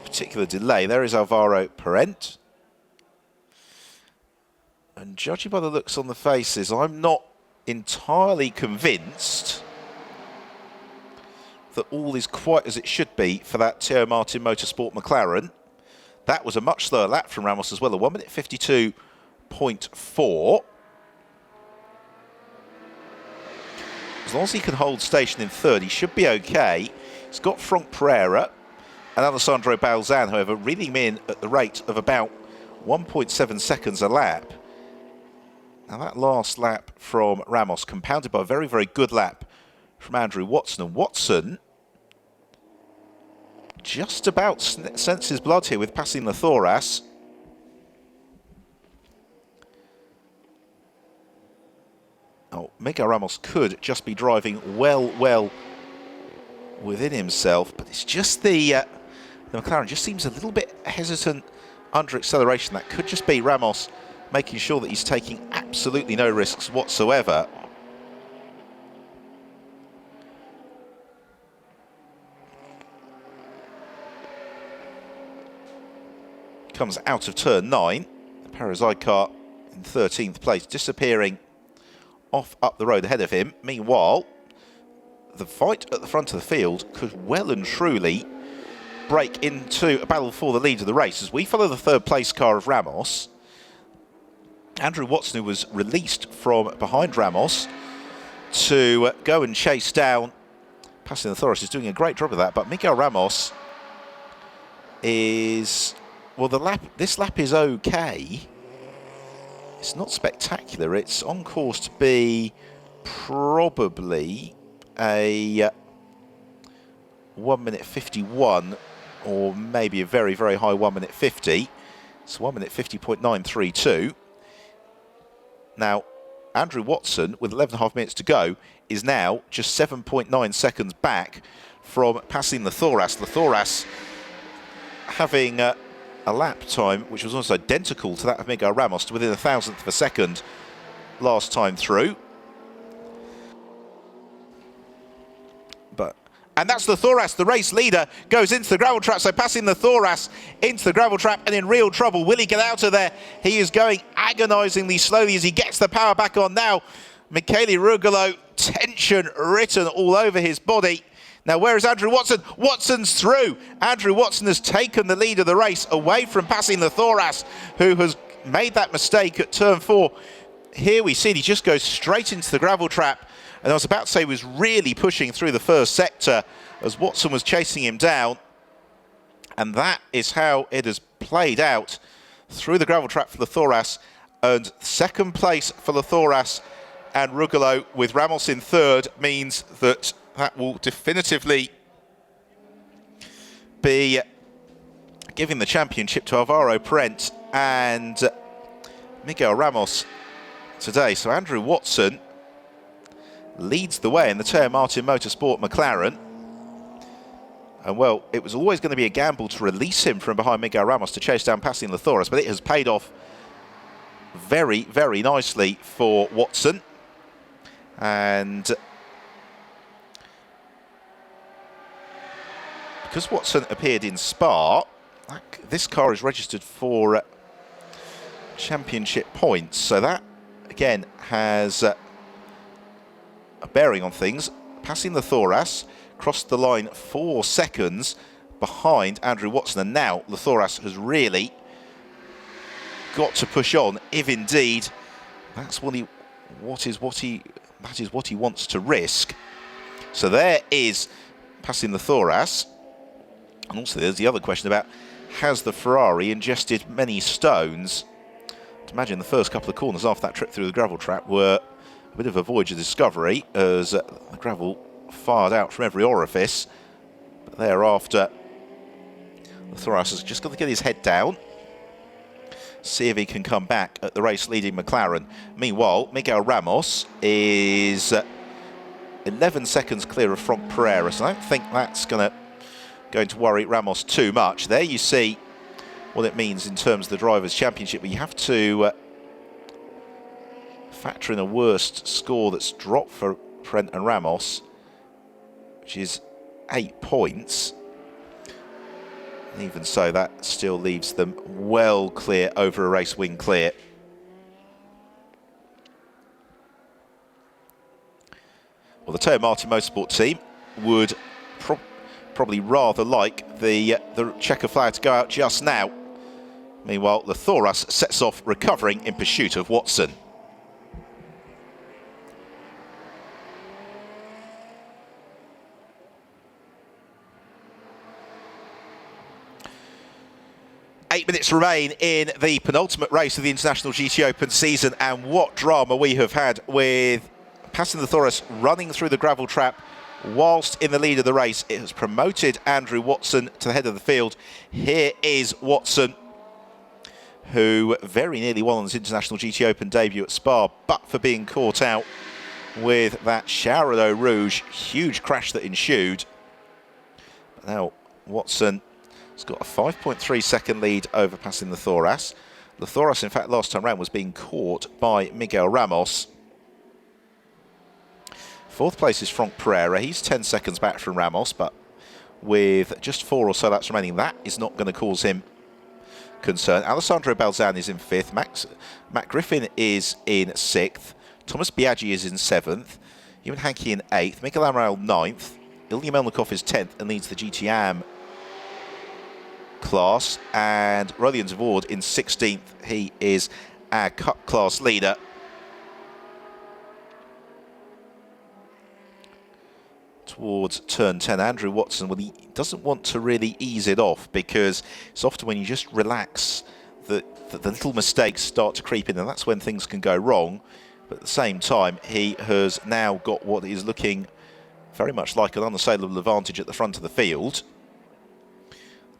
A: particular delay. There is Alvaro Parent. And judging by the looks on the faces, I'm not entirely convinced that all is quite as it should be for that Theo Martin Motorsport McLaren. That was a much slower lap from Ramos as well, a 1 minute 52.4. As long as he can hold station in third, he should be okay. He's got Franck Pereira and Alessandro Balzan, however, reeling him in at the rate of about 1.7 seconds a lap. Now that last lap from Ramos, compounded by a very, very good lap from Andrew Watson. And Watson just about senses blood here with passing the Thoras. Oh, Miguel Ramos could just be driving well within himself, but it's just the McLaren just seems a little bit hesitant under acceleration. That could just be Ramos making sure that he's taking absolutely no risks whatsoever. Comes out of turn 9. Perez-Icart in 13th place, disappearing off up the road ahead of him. Meanwhile, the fight at the front of the field could well and truly break into a battle for the lead of the race. As we follow the third place car of Ramos, Andrew Watson, who was released from behind Ramos to go and chase down Passing the Thoras, is doing a great job of that. But Miguel Ramos is, well, this lap is okay. It's not spectacular. It's on course to be probably a 1 minute 51, or maybe a very, very high 1 minute 50. It's 1 minute 50.932. Now, Andrew Watson, with 11.5 minutes to go, is now just 7.9 seconds back from passing the Thoras. The Thoras having a lap time which was almost identical to that of Miguel Ramos, to within 1,000th of a second last time through. And that's the Thoras, the race leader, goes into the gravel trap. So passing the Thoras into the gravel trap and in real trouble. Will he get out of there? He is going agonisingly slowly as he gets the power back on now. Michele Rugolo, tension written all over his body. Now, where is Andrew Watson? Watson's through. Andrew Watson has taken the lead of the race away from passing the Thoras, who has made that mistake at turn 4. Here we see he just goes straight into the gravel trap. And I was about to say, was really pushing through the first sector as Watson was chasing him down. And that is how it has played out through the gravel trap for the Thoras. And second place for the Thoras and Rugolo, with Ramos in third, means that will definitively be giving the championship to Alvaro Parent and Miguel Ramos today. So Andrew Watson leads the way in the Teo Martin Motorsport McLaren. And, well, it was always going to be a gamble to release him from behind Miguel Ramos to chase down Passing the Thoras, but it has paid off very, very nicely for Watson. And because Watson appeared in Spa, this car is registered for championship points. So that, again, has a bearing on things. Passing the Thoras, crossed the line 4 seconds behind Andrew Watson, and now the Thoras has really got to push on, if indeed that's what he wants to risk. So there is Passing the Thoras. And also there's the other question about, has the Ferrari ingested many stones? To imagine the first couple of corners after that trip through the gravel trap were a bit of a voyage of discovery, as the gravel fired out from every orifice. But thereafter, the Thoras has just got to get his head down, see if he can come back at the race-leading McLaren. Meanwhile, Miguel Ramos is 11 seconds clear of Franck Pereira, so I don't think that's going to worry Ramos too much. There you see what it means in terms of the Drivers' Championship, but you have to factor in a worst score that's dropped for Parent and Ramos, which is 8 points. And even so, that still leaves them well clear, over a race win clear. Well, the Teo Martin Motorsport team would probably rather like the checker flag to go out just now. Meanwhile, the Thoras sets off recovering in pursuit of Watson. Eight minutes remain in the penultimate race of the International GTOpen season, and what drama we have had with Passing the Thoras running through the gravel trap whilst in the lead of the race. It has promoted Andrew Watson to the head of the field. Here is Watson, who very nearly won on his International GTOpen debut at Spa, but for being caught out with that shower d'eau rouge, huge crash that ensued. But now Watson has got a 5.3 second lead over Passing the Thoras. The Thoras, in fact, last time round was being caught by Miguel Ramos. Fourth place is Franck Pereira. He's 10 seconds back from Ramos, but with just 4 or so laps remaining, that is not going to cause him concern. Alessandro Balzan is in 5th. Matt Griffin is in 6th. Thomas Biaggi is in 7th. Ewan Hankey in 8th, Miguel Amaral 9th, Ilya Melnikov is 10th and leads the GTAM class, and Rolian Zavord in 16th. He is our Cup class leader. Towards turn 10, Andrew Watson, well, he doesn't want to really ease it off, because it's often when you just relax that the little mistakes start to creep in, and that's when things can go wrong. But at the same time, he has now got what is looking very much like an unassailable advantage at the front of the field.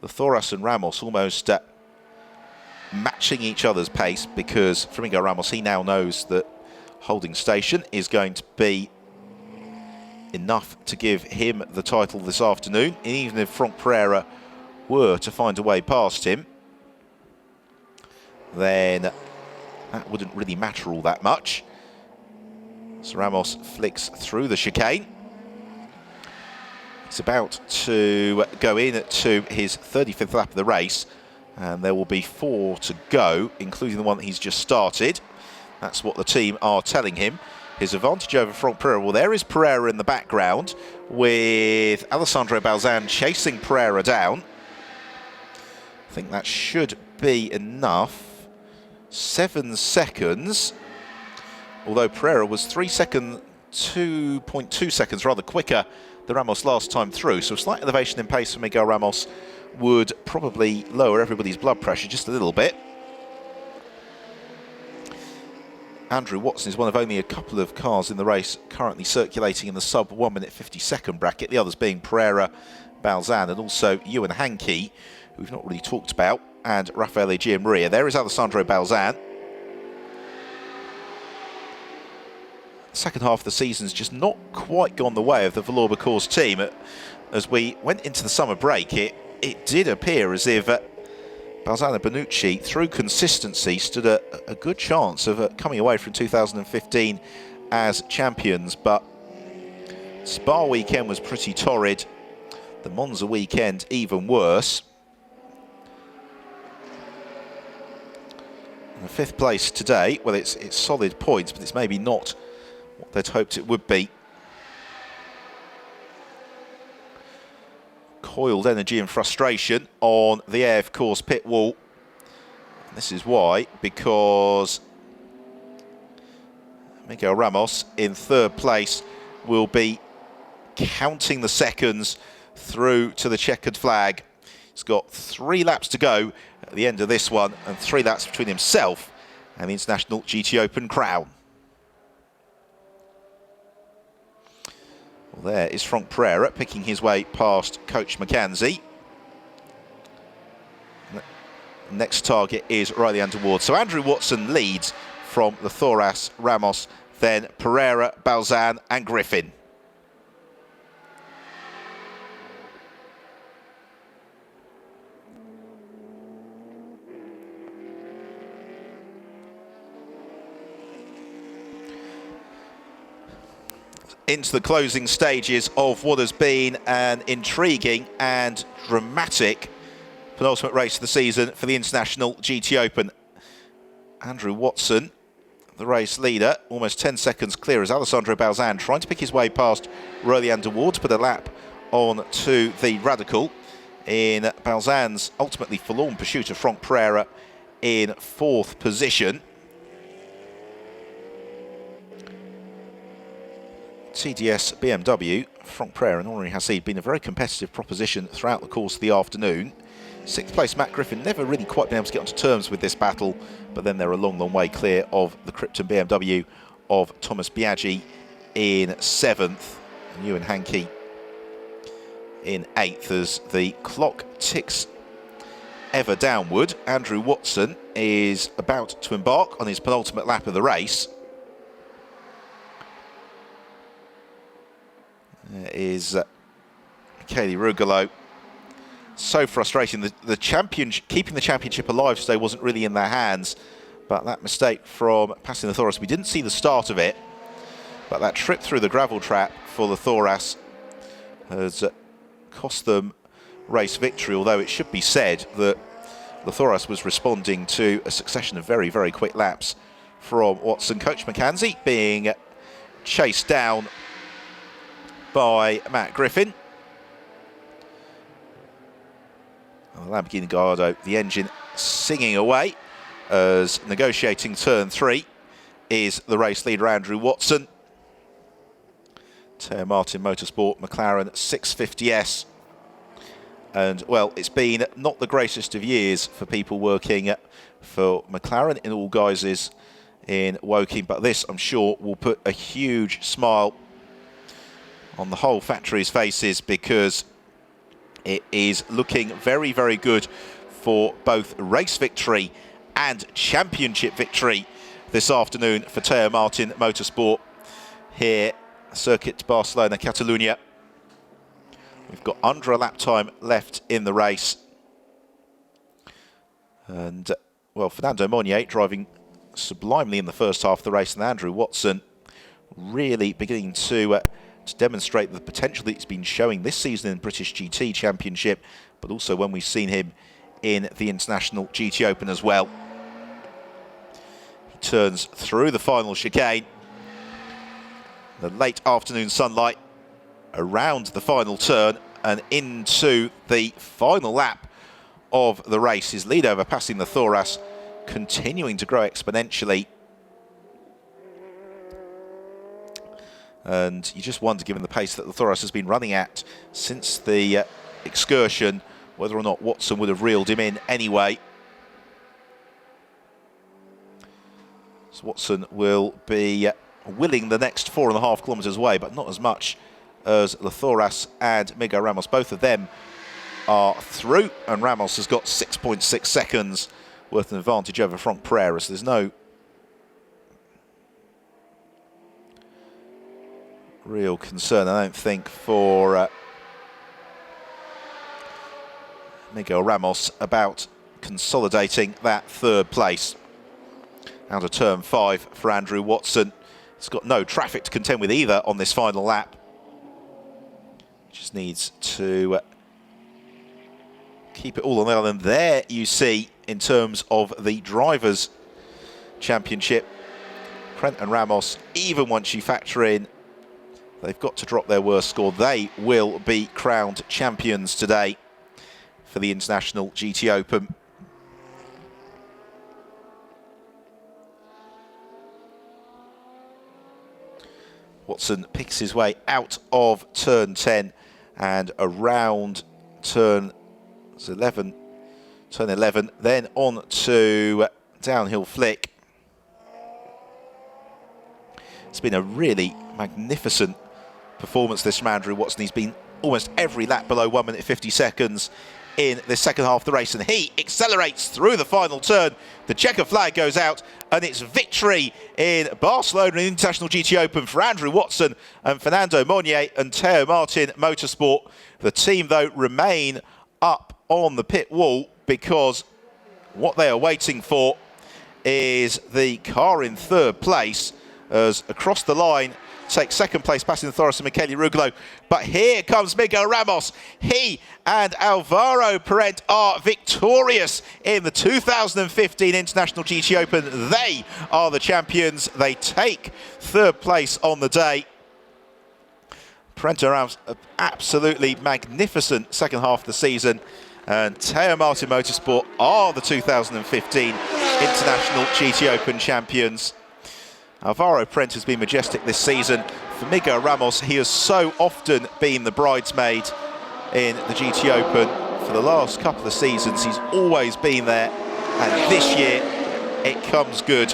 A: Thoras and Ramos almost matching each other's pace, because Flamingo Ramos, he now knows that holding station is going to be enough to give him the title this afternoon. And even if Franck Pereira were to find a way past him, then that wouldn't really matter all that much. So Ramos flicks through the chicane. He's about to go in to his 35th lap of the race, and there will be 4 to go, including the one that he's just started. That's what the team are telling him. His advantage over Franck Pereira, well, there is Pereira in the background, with Alessandro Balzan chasing Pereira down. I think that should be enough. 7 seconds, although Pereira was 2.2 seconds rather quicker than Ramos last time through, so a slight elevation in pace for Miguel Ramos would probably lower everybody's blood pressure just a little bit. Andrew Watson is one of only a couple of cars in the race currently circulating in the sub 1 minute 50-second bracket, the others being Pereira, Balzan, and also Ewan Hankey, who we've not really talked about, and Raffaele Gianmaria. There is Alessandro Balzan. The second half of the season's just not quite gone the way of the Valour Course team. As we went into the summer break, it did appear as if Balzan and Bonucci, through consistency, stood a good chance of coming away from 2015 as champions, but Spa weekend was pretty torrid, the Monza weekend even worse. And the 5th place today, well, it's solid points, but it's maybe not what they'd hoped it would be. Coiled energy and frustration on the AF Course pit wall. And this is why, because Miguel Ramos in 3rd place will be counting the seconds through to the checkered flag. He's got 3 laps to go at the end of this one, and 3 laps between himself and the International GTOpen crown. Well, there is Franck Pereira picking his way past Coach McKenzie. Next target is Riley Underwood. So Andrew Watson leads from the Thoras, Ramos, then Pereira, Balzan and Griffin. Into the closing stages of what has been an intriguing and dramatic penultimate race of the season for the International GTOpen. Andrew Watson, the race leader, almost 10 seconds clear as Alessandro Balzan trying to pick his way past Rolian Underwood to put a lap on to the Radical in Balzan's ultimately forlorn pursuit of Franck Pereira in 4th position. TDS BMW, Franck Pereira and Henri Hassid been a very competitive proposition throughout the course of the afternoon. 6th place Matt Griffin never really quite been able to get onto terms with this battle, but then they're a long, long way clear of the Krypton BMW of Thomas Biaggi in 7th, and Ewan Hankey in 8th as the clock ticks ever downward. Andrew Watson is about to embark on his penultimate lap of the race. There is Michele Rugolo. So frustrating. The keeping the championship alive today wasn't really in their hands, but that mistake from passing the Thoras, we didn't see the start of it, but that trip through the gravel trap for the Thoras has cost them race victory, although it should be said that the Thoras was responding to a succession of very, very quick laps from Watson. Coach McKenzie being chased down by Matt Griffin. Lamborghini Gallardo, the engine singing away as negotiating turn 3 is the race leader Andrew Watson. Teo Martin Motorsport McLaren 650S. And, well, it's been not the greatest of years for people working for McLaren in all guises in Woking, but this, I'm sure, will put a huge smile on the whole factory's faces, because it is looking very, very good for both race victory and championship victory this afternoon for Teo Martin Motorsport here, Circuit Barcelona, Catalunya. We've got under a lap time left in the race. And, well, Fernando Monnier driving sublimely in the first half of the race, and Andrew Watson really beginning to demonstrate the potential that he's been showing this season in the British GT Championship, but also when we've seen him in the International GTOpen as well. He turns through the final chicane. The late afternoon sunlight around the final turn and into the final lap of the race. His lead over passing the Thoras continuing to grow exponentially. And you just wonder, given the pace that the Thoras has been running at since the excursion, whether or not Watson would have reeled him in anyway. So Watson will be willing the next 4.5 kilometres away, but not as much as Thoras and Miguel Ramos. Both of them are through, and Ramos has got 6.6 seconds worth an advantage over Franck Pereira. So there's no real concern, I don't think, for Miguel Ramos about consolidating that third place. Out of turn 5 for Andrew Watson. He's got no traffic to contend with either on this final lap. Just needs to keep it all on the island. There you see, in terms of the Drivers' Championship, Trent and Ramos, even once you factor in they've got to drop their worst score, they will be crowned champions today for the International GTOpen. Watson picks his way out of turn 10 and around turn 11, then on to downhill flick. It's been a really magnificent performance this from Andrew Watson. He's been almost every lap below 1 minute 50 seconds in the second half of the race, and he accelerates through the final turn. The checker flag goes out, and it's victory in Barcelona International GTOpen for Andrew Watson and Fernando Monnier and Teo Martin Motorsport. The team, though, remain up on the pit wall, because what they are waiting for is the car in third place, as across the line takes second place, passing the Thoras and Michele Rugolo. But here comes Miguel Ramos. He and Alvaro Parent are victorious in the 2015 International GTOpen. They are the champions. They take third place on the day. Parent and Ramos, an absolutely magnificent second half of the season. And Teo Martin Motorsport are the 2015 International GTOpen champions. Alvaro Parent has been majestic this season. For Miguel Ramos, he has so often been the bridesmaid in the GTOpen. For the last couple of seasons, he's always been there. And this year, it comes good.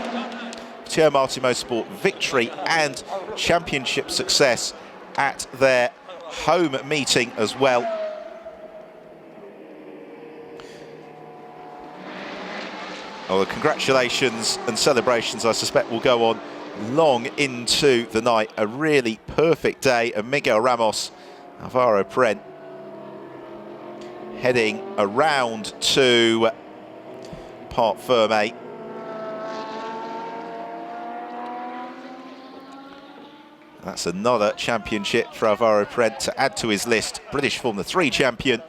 A: Teo Martin Motorsport victory and championship success at their home meeting as well. Well, the congratulations and celebrations, I suspect, will go on long into the night. A really perfect day, and Miguel Ramos, Alvaro Parent heading around to Parc Fermé. That's another championship for Alvaro Parent to add to his list. British Formula 3 champion,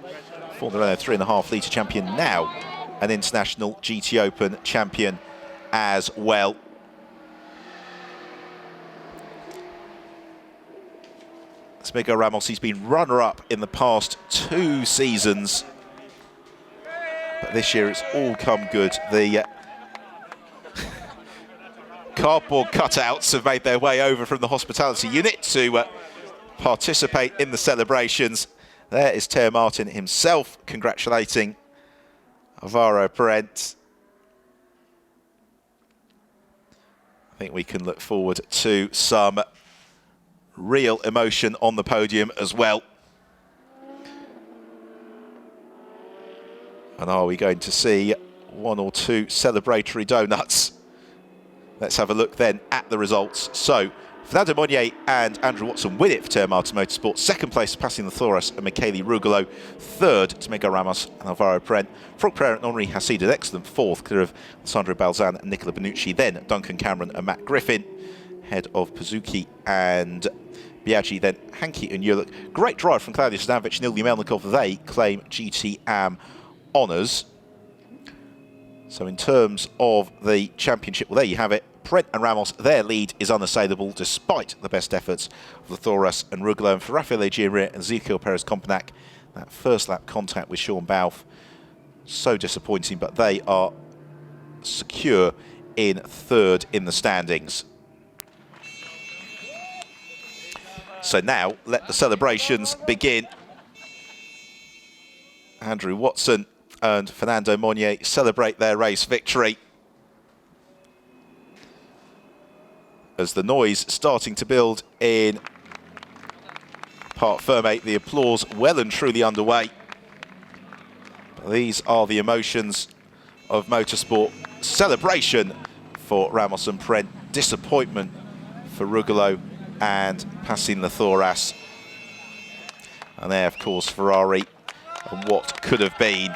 A: Formula Renault 3.5 litre champion, now an International GTOpen champion as well. It's Miguel Ramos, he's been runner-up in the past 2 seasons. But this year it's all come good. The cardboard cutouts have made their way over from the hospitality unit to participate in the celebrations. There is Teo Martin himself congratulating Alvaro Parent. I think we can look forward to some real emotion on the podium as well. And are we going to see 1 or 2 celebratory donuts? Let's have a look then at the results. So, Fernando Monnier and Andrew Watson win it for Teo Martin Motorsport. Second place, passing the Thoras and Michele Rugolo. Third to Miguel Ramos and Alvaro Parent. Franck Pereira and Henri Hassid an excellent fourth, clear of Sandro Balzan and Nicola Benucci. Then Duncan Cameron and Matt Griffin, head of Pazuki and Biaggi. Then Hanke and Jurlik. Great drive from Claudio Stanovic and Ilya Melnikov. They claim GTAM honours. So in terms of the championship, well, there you have it. Parent and Ramos, their lead is unassailable despite the best efforts of the Thoras and Rugolo. And for Rafael Echeverria and Ezequiel Perez-Compenac, that first lap contact with Sean Balfe, so disappointing, but they are secure in third in the standings. So now, let the celebrations begin. Andrew Watson and Fernando Monnier celebrate their race victory, as the noise starting to build in Parc Fermé, the applause well and truly underway. But these are the emotions of motorsport. Celebration for Ramos and Parent, disappointment for Rugolo and passing the Thoras. And there, of course, Ferrari and what could have been.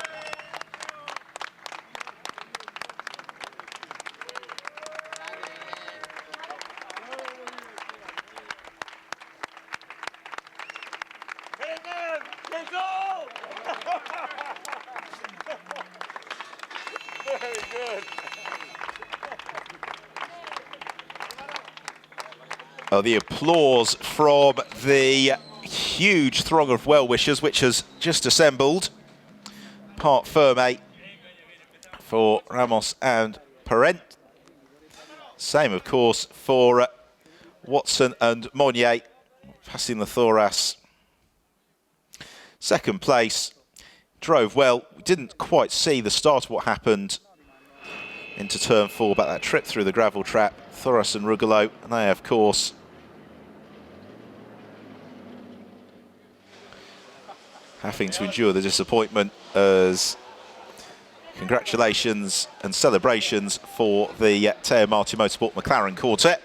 B: Very good.
A: Oh, the applause from the huge throng of well-wishers which has just assembled. Parc Fermé for Ramos and Parent. Same, of course, for Watson and Monnier, passing the Thoras. Second place, drove well. We didn't quite see the start of what happened into turn 4, about that trip through the gravel trap. Thoras and Rugolo, and they, of course, having to endure the disappointment as congratulations and celebrations for the Teo Martin Motorsport McLaren quartet.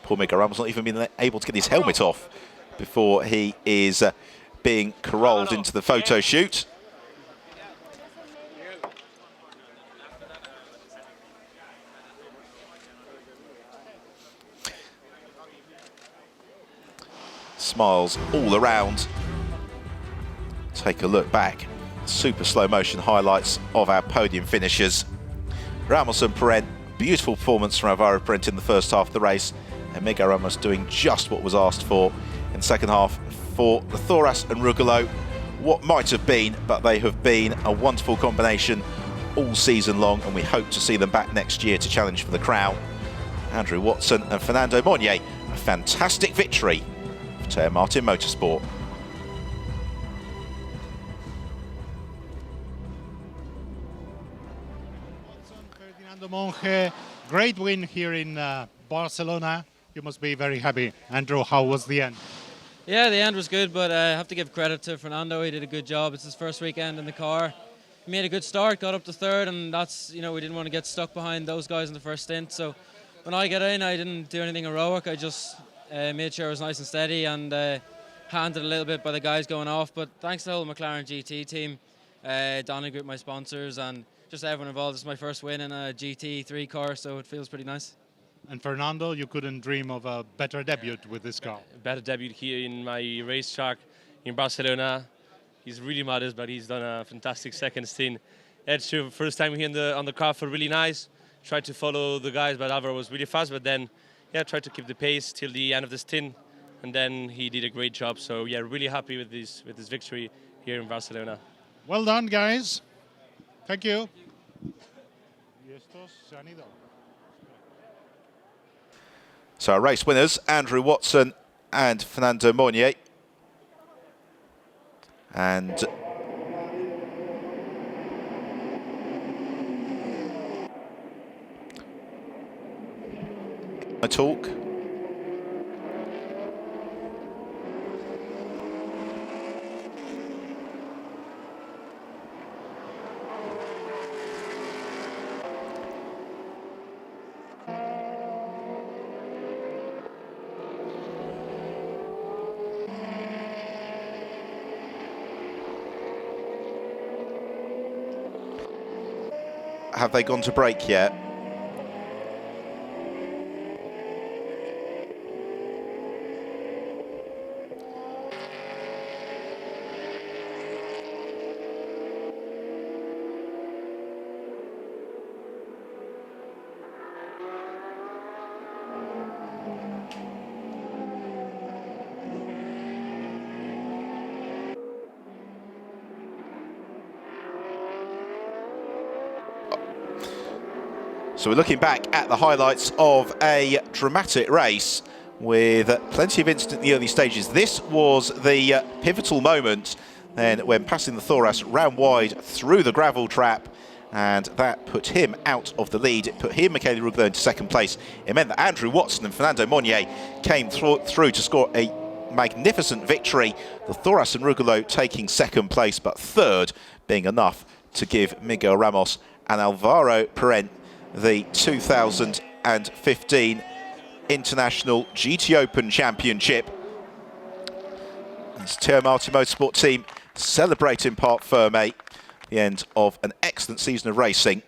A: Poor Miguel Ramos not even been able to get his helmet off before he is being corralled into the photo shoot. Smiles all around. Take a look back. Super slow motion highlights of our podium finishers. Ramos and Parent, beautiful performance from Alvaro Parent in the first half of the race, and Miguel Ramos doing just what was asked for in the second half for the Thoras and Rugolo. What might have been, but they have been a wonderful combination all season long, and we hope to see them back next year to challenge for the crown. Andrew Watson and Fernando Monnier, a fantastic victory for Teo Martin Motorsport.
C: Fernando Monge, great win here in Barcelona. You must be very happy. Andrew, how was the end?
D: Yeah, the end was good, but I have to give credit to Fernando. He did a good job. It's his first weekend in the car. He made a good start, got up to third, and that's, we didn't want to get stuck behind those guys in the first stint. So when I got in, I didn't do anything heroic. I just made sure it was nice and steady and handled a little bit by the guys going off. But thanks to the whole McLaren GT team, Donny Group, my sponsors, and just everyone involved. This is my first win in a GT3 car, so it feels pretty nice.
C: And Fernando, you couldn't dream of a better debut with this car.
E: Better debut here in my racetrack in Barcelona. He's really modest, but he's done a fantastic second stint. It's true, first time here on the car felt really nice. Tried to follow the guys, but Alvaro was really fast. But then, tried to keep the pace till the end of the stint. and then he did a great job. So yeah, really happy with this victory here in Barcelona.
C: Well done, guys. Thank you.
A: So our race winners, Andrew Watson and Fernando Monnier. And I talk. Have they gone to break yet? So we're looking back at the highlights of a dramatic race with plenty of incident in the early stages. This was the pivotal moment then when passing the Thoras ran wide through the gravel trap, and that put him out of the lead. It put him, Michele Rugolo, into second place. It meant that Andrew Watson and Fernando Monnier came through to score a magnificent victory. The Thoras and Rugolo taking second place, but third being enough to give Miguel Ramos and Alvaro Parent the 2015 International GTOpen Championship. This Teo Martin Motorsport team celebrating Parc Ferme, the end of an excellent season of racing.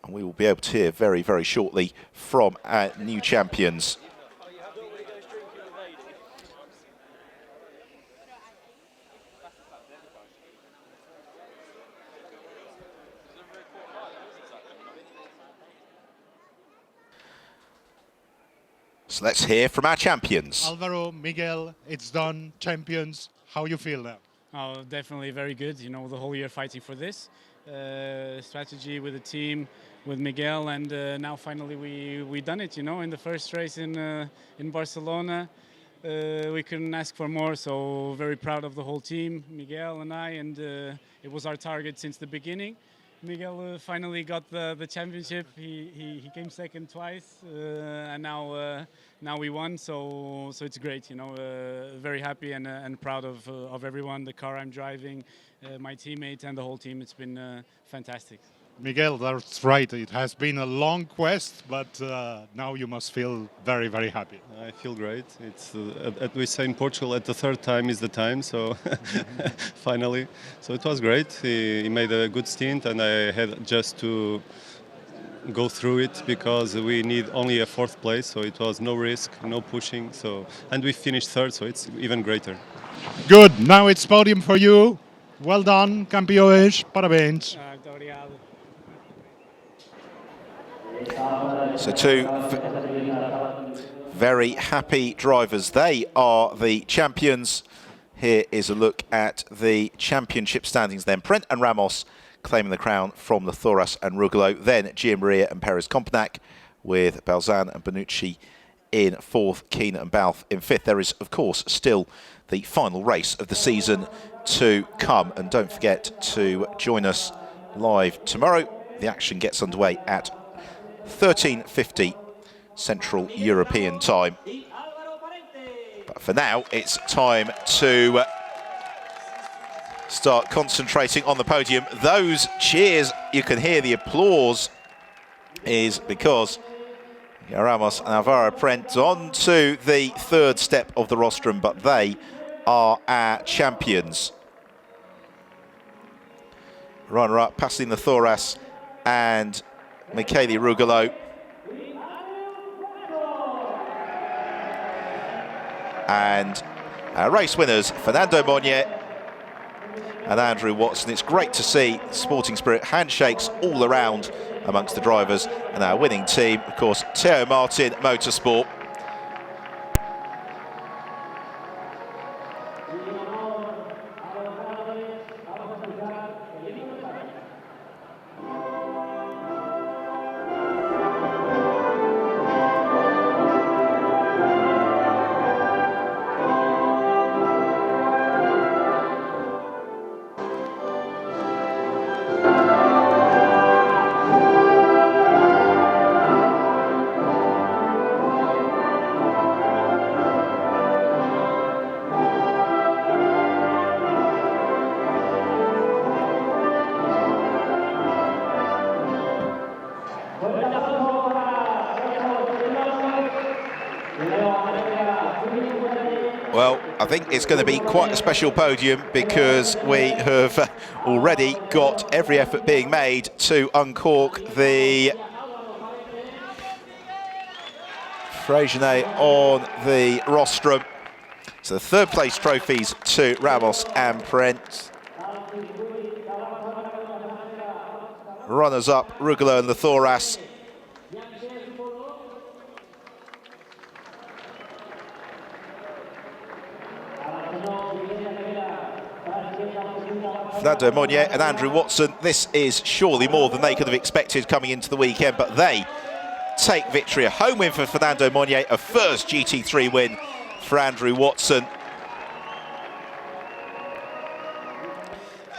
A: And we will be able to hear very, very shortly from our new champions. So let's hear from our champions.
C: Alvaro, Miguel, it's done, champions. How you feel now?
F: Oh, definitely very good. You know, the whole year fighting for this strategy with the team, with Miguel, and now finally we done it. You know, in the first race in Barcelona, we couldn't ask for more. So very proud of the whole team, Miguel and I, and it was our target since the beginning. Miguel finally got the championship. He came second twice, and now we won. So it's great, you know. Very happy and proud of everyone. The car I'm driving, my teammates, and the whole team. It's been fantastic.
C: Miguel, that's right. It has been a long quest, but now you must feel very, very happy.
G: I feel great. It's we say in Portugal, at the third time is the time. So finally, so it was great. He made a good stint, and I had just to go through it because we need only a fourth place. So it was no risk, no pushing. So and we finished third, so it's even greater.
C: Good. Now it's podium for you. Well done, campeões. Parabéns.
A: So two very happy drivers. They are the champions. Here is a look at the championship standings then. Parent and Ramos claiming the crown from the Thoras and Rugolo. Then Gia Maria and Perez Compenac, with Balzan and Bonucci in fourth, Keen and Balfe in fifth. There is, of course, still the final race of the season to come. And don't forget to join us live tomorrow. The action gets underway at 13:50 Central European time. But for now, it's time to start concentrating on the podium. Those cheers, you can hear the applause, is because Ramos and Alvaro Parent on to the third step of the rostrum, but they are our champions. Runner-up, passing the Thoras and Michele Rugolo. And our race winners, Fernando Monnier and Andrew Watson. It's great to see sporting spirit, handshakes all around amongst the drivers. And our winning team, of course, Teo Martin Motorsport. Well, I think it's going to be quite a special podium because we have already got every effort being made to uncork the Freycinet on the rostrum. So the third place trophies to Ramos and Prent. Runners up, Rugolo and Lathoras. Fernando Monnier and Andrew Watson. This is surely more than they could have expected coming into the weekend, but they take victory. A home win for Fernando Monnier, a first GT3 win for Andrew Watson.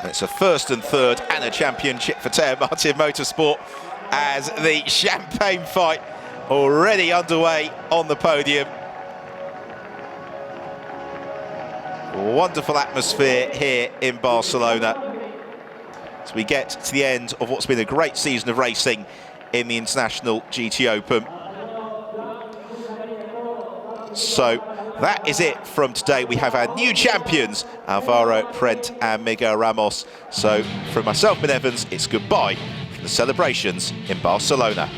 A: And it's a first and third and a championship for Teo Martin Motorsport as the champagne fight already underway on the podium. Wonderful atmosphere here in Barcelona as we get to the end of what's been a great season of racing in the International GTOpen. So that is it from today. We have our new champions, Alvaro Prent and Miguel Ramos. So from myself, Ben Evans, it's goodbye from the celebrations in Barcelona.